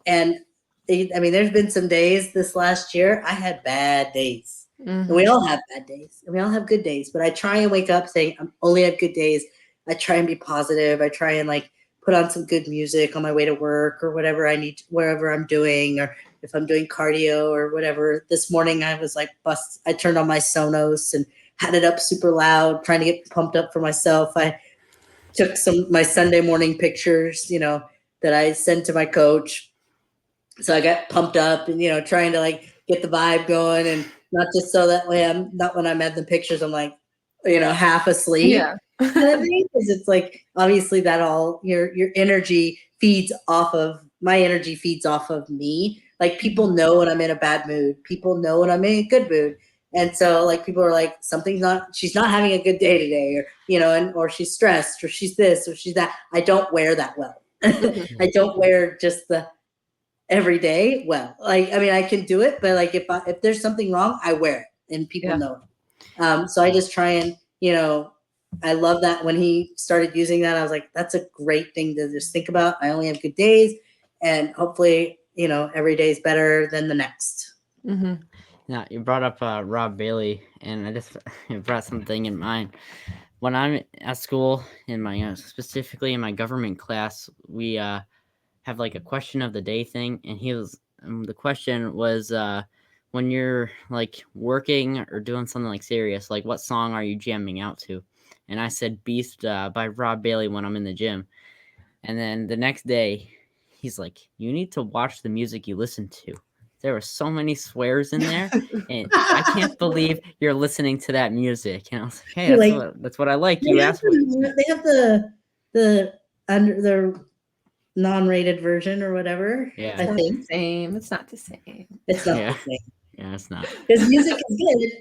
And there's been some days this last year I had bad days. And we all have bad days and we all have good days, but I try and wake up saying I only have good days. I try and be positive. I try and like put on some good music on my way to work or whatever I need, wherever I'm doing, or if I'm doing cardio or whatever. This morning I was like I turned on my Sonos and had it up super loud, trying to get pumped up for myself. I took my Sunday morning pictures, that I sent to my coach. So I got pumped up and, trying to like get the vibe going, and not just so that way I'm not, when I'm at the pictures, I'm like, half asleep. Yeah. Because it's like, obviously that all your energy feeds off of, my energy feeds off of me. Like people know when I'm in a bad mood. People know when I'm in a good mood. And so like people are like, she's not having a good day today, or, or she's stressed, or she's this, or she's that. I don't wear that well. I don't wear just the every day well. Like, I can do it, but like if there's something wrong, I wear it and people know it. So I just try and, I love that when he started using that, I was like, that's a great thing to just think about. I only have good days, and hopefully, every day is better than the next. Now you brought up Rob Bailey, and I just brought something in mind. when I'm at school in my specifically in my government class, we have like a question of the day thing, and the question was when you're like working or doing something like serious, like what song are you jamming out to? And I said Beast by Rob Bailey when I'm in the gym. And then the next day, he's like, "You need to watch the music you listen to. There were so many swears in there, and I can't believe you're listening to that music." And I was like, "Hey, You're that's like, that's what I like." You asked what they have the under the non-rated version or whatever. Yeah. I It's not think the same. It's not the same. it's not Yeah. the same. Yeah, it's not. Because music is good.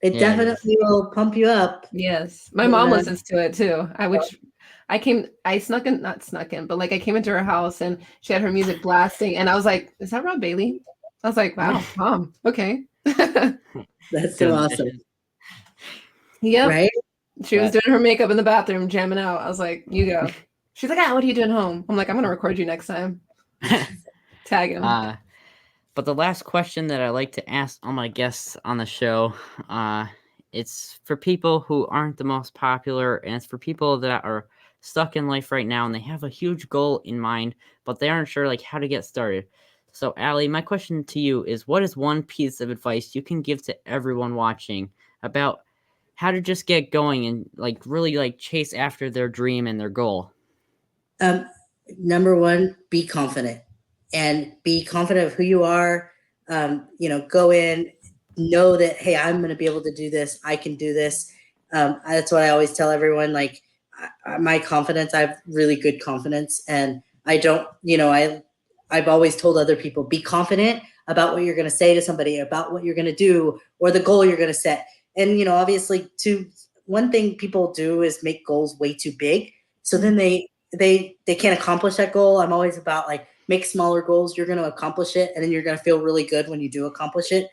It Yeah, it definitely will pump you up. Yes. My And, mom listens to it too. I snuck in, not snuck in, but like I came into her house and she had her music blasting and I was like, is that Rob Bailey? I was like, wow, mom, okay. That's so Doing awesome, dishes. Yep. right? She was But- doing her makeup in the bathroom, jamming out. I was like, you go. She's like, what are you doing home? I'm like, I'm gonna record you next time. Tag him. But the last question that I like to ask all my guests on the show, it's for people who aren't the most popular, and it's for people that are stuck in life right now and they have a huge goal in mind, but they aren't sure like how to get started. So, Allie, my question to you is, what is one piece of advice you can give to everyone watching about how to just get going and like really like chase after their dream and their goal? Number one, be confident and be confident of who you are. Go in, know that, hey, I'm going to be able to do this. I can do this. That's what I always tell everyone. Like my confidence, I have really good confidence, and I don't, I've always told other people, be confident about what you're going to say to somebody, about what you're going to do, or the goal you're going to set. And, obviously one thing people do is make goals way too big. So then they can't accomplish that goal. I'm always about like, make smaller goals. You're going to accomplish it. And then you're going to feel really good when you do accomplish it.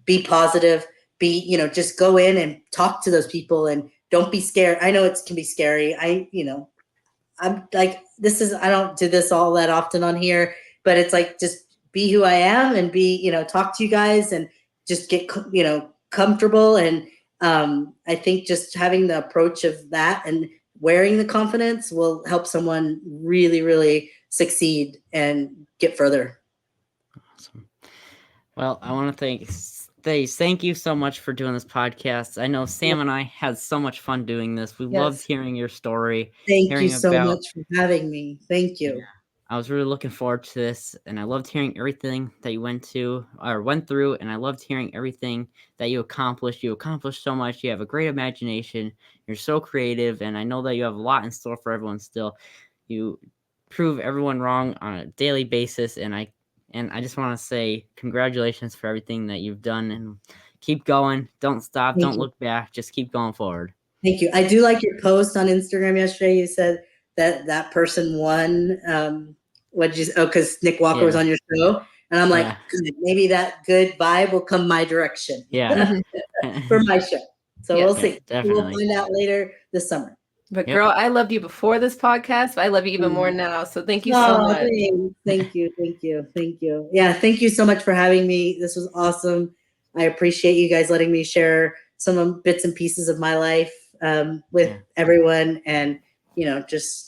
Be positive, just go in and talk to those people and don't be scared. I know it can be scary. I'm like, I don't do this all that often on here, but it's like, just be who I am and be, talk to you guys and just get, comfortable. And I think just having the approach of that and wearing the confidence will help someone really, really succeed and get further. Awesome. Well, I want to thank you so much for doing this podcast. I know Sam and I had so much fun doing this. We loved hearing your story. Thank you so much for having me. Thank you. Yeah, I was really looking forward to this, and I loved hearing everything that you went through, and I loved hearing everything that you accomplished. You accomplished so much. You have a great imagination. You're so creative, and I know that you have a lot in store for everyone still. You prove everyone wrong on a daily basis, and I just want to say congratulations for everything that you've done, and keep going. Don't stop. Don't look back. Just keep going forward. Thank you. I do like your post on Instagram yesterday. You said that person won. Because Nick Walker was on your show. And I'm like, good, maybe that good vibe will come my direction. Yeah. For my show. So we'll see. Definitely. We'll find out later this summer. But girl, I loved you before this podcast, but I love you even more now. So thank you so much. Thank you. Yeah, thank you so much for having me. This was awesome. I appreciate you guys letting me share some bits and pieces of my life with everyone, and just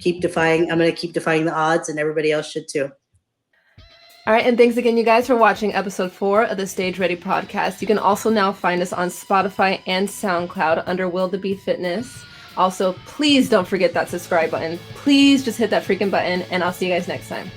I'm going to keep defying the odds, and everybody else should too. All right. And thanks again, you guys, for watching episode 4 of the Stage Ready podcast. You can also now find us on Spotify and SoundCloud under Will to Be Fitness. Also, please don't forget that subscribe button. Please just hit that freaking button, and I'll see you guys next time.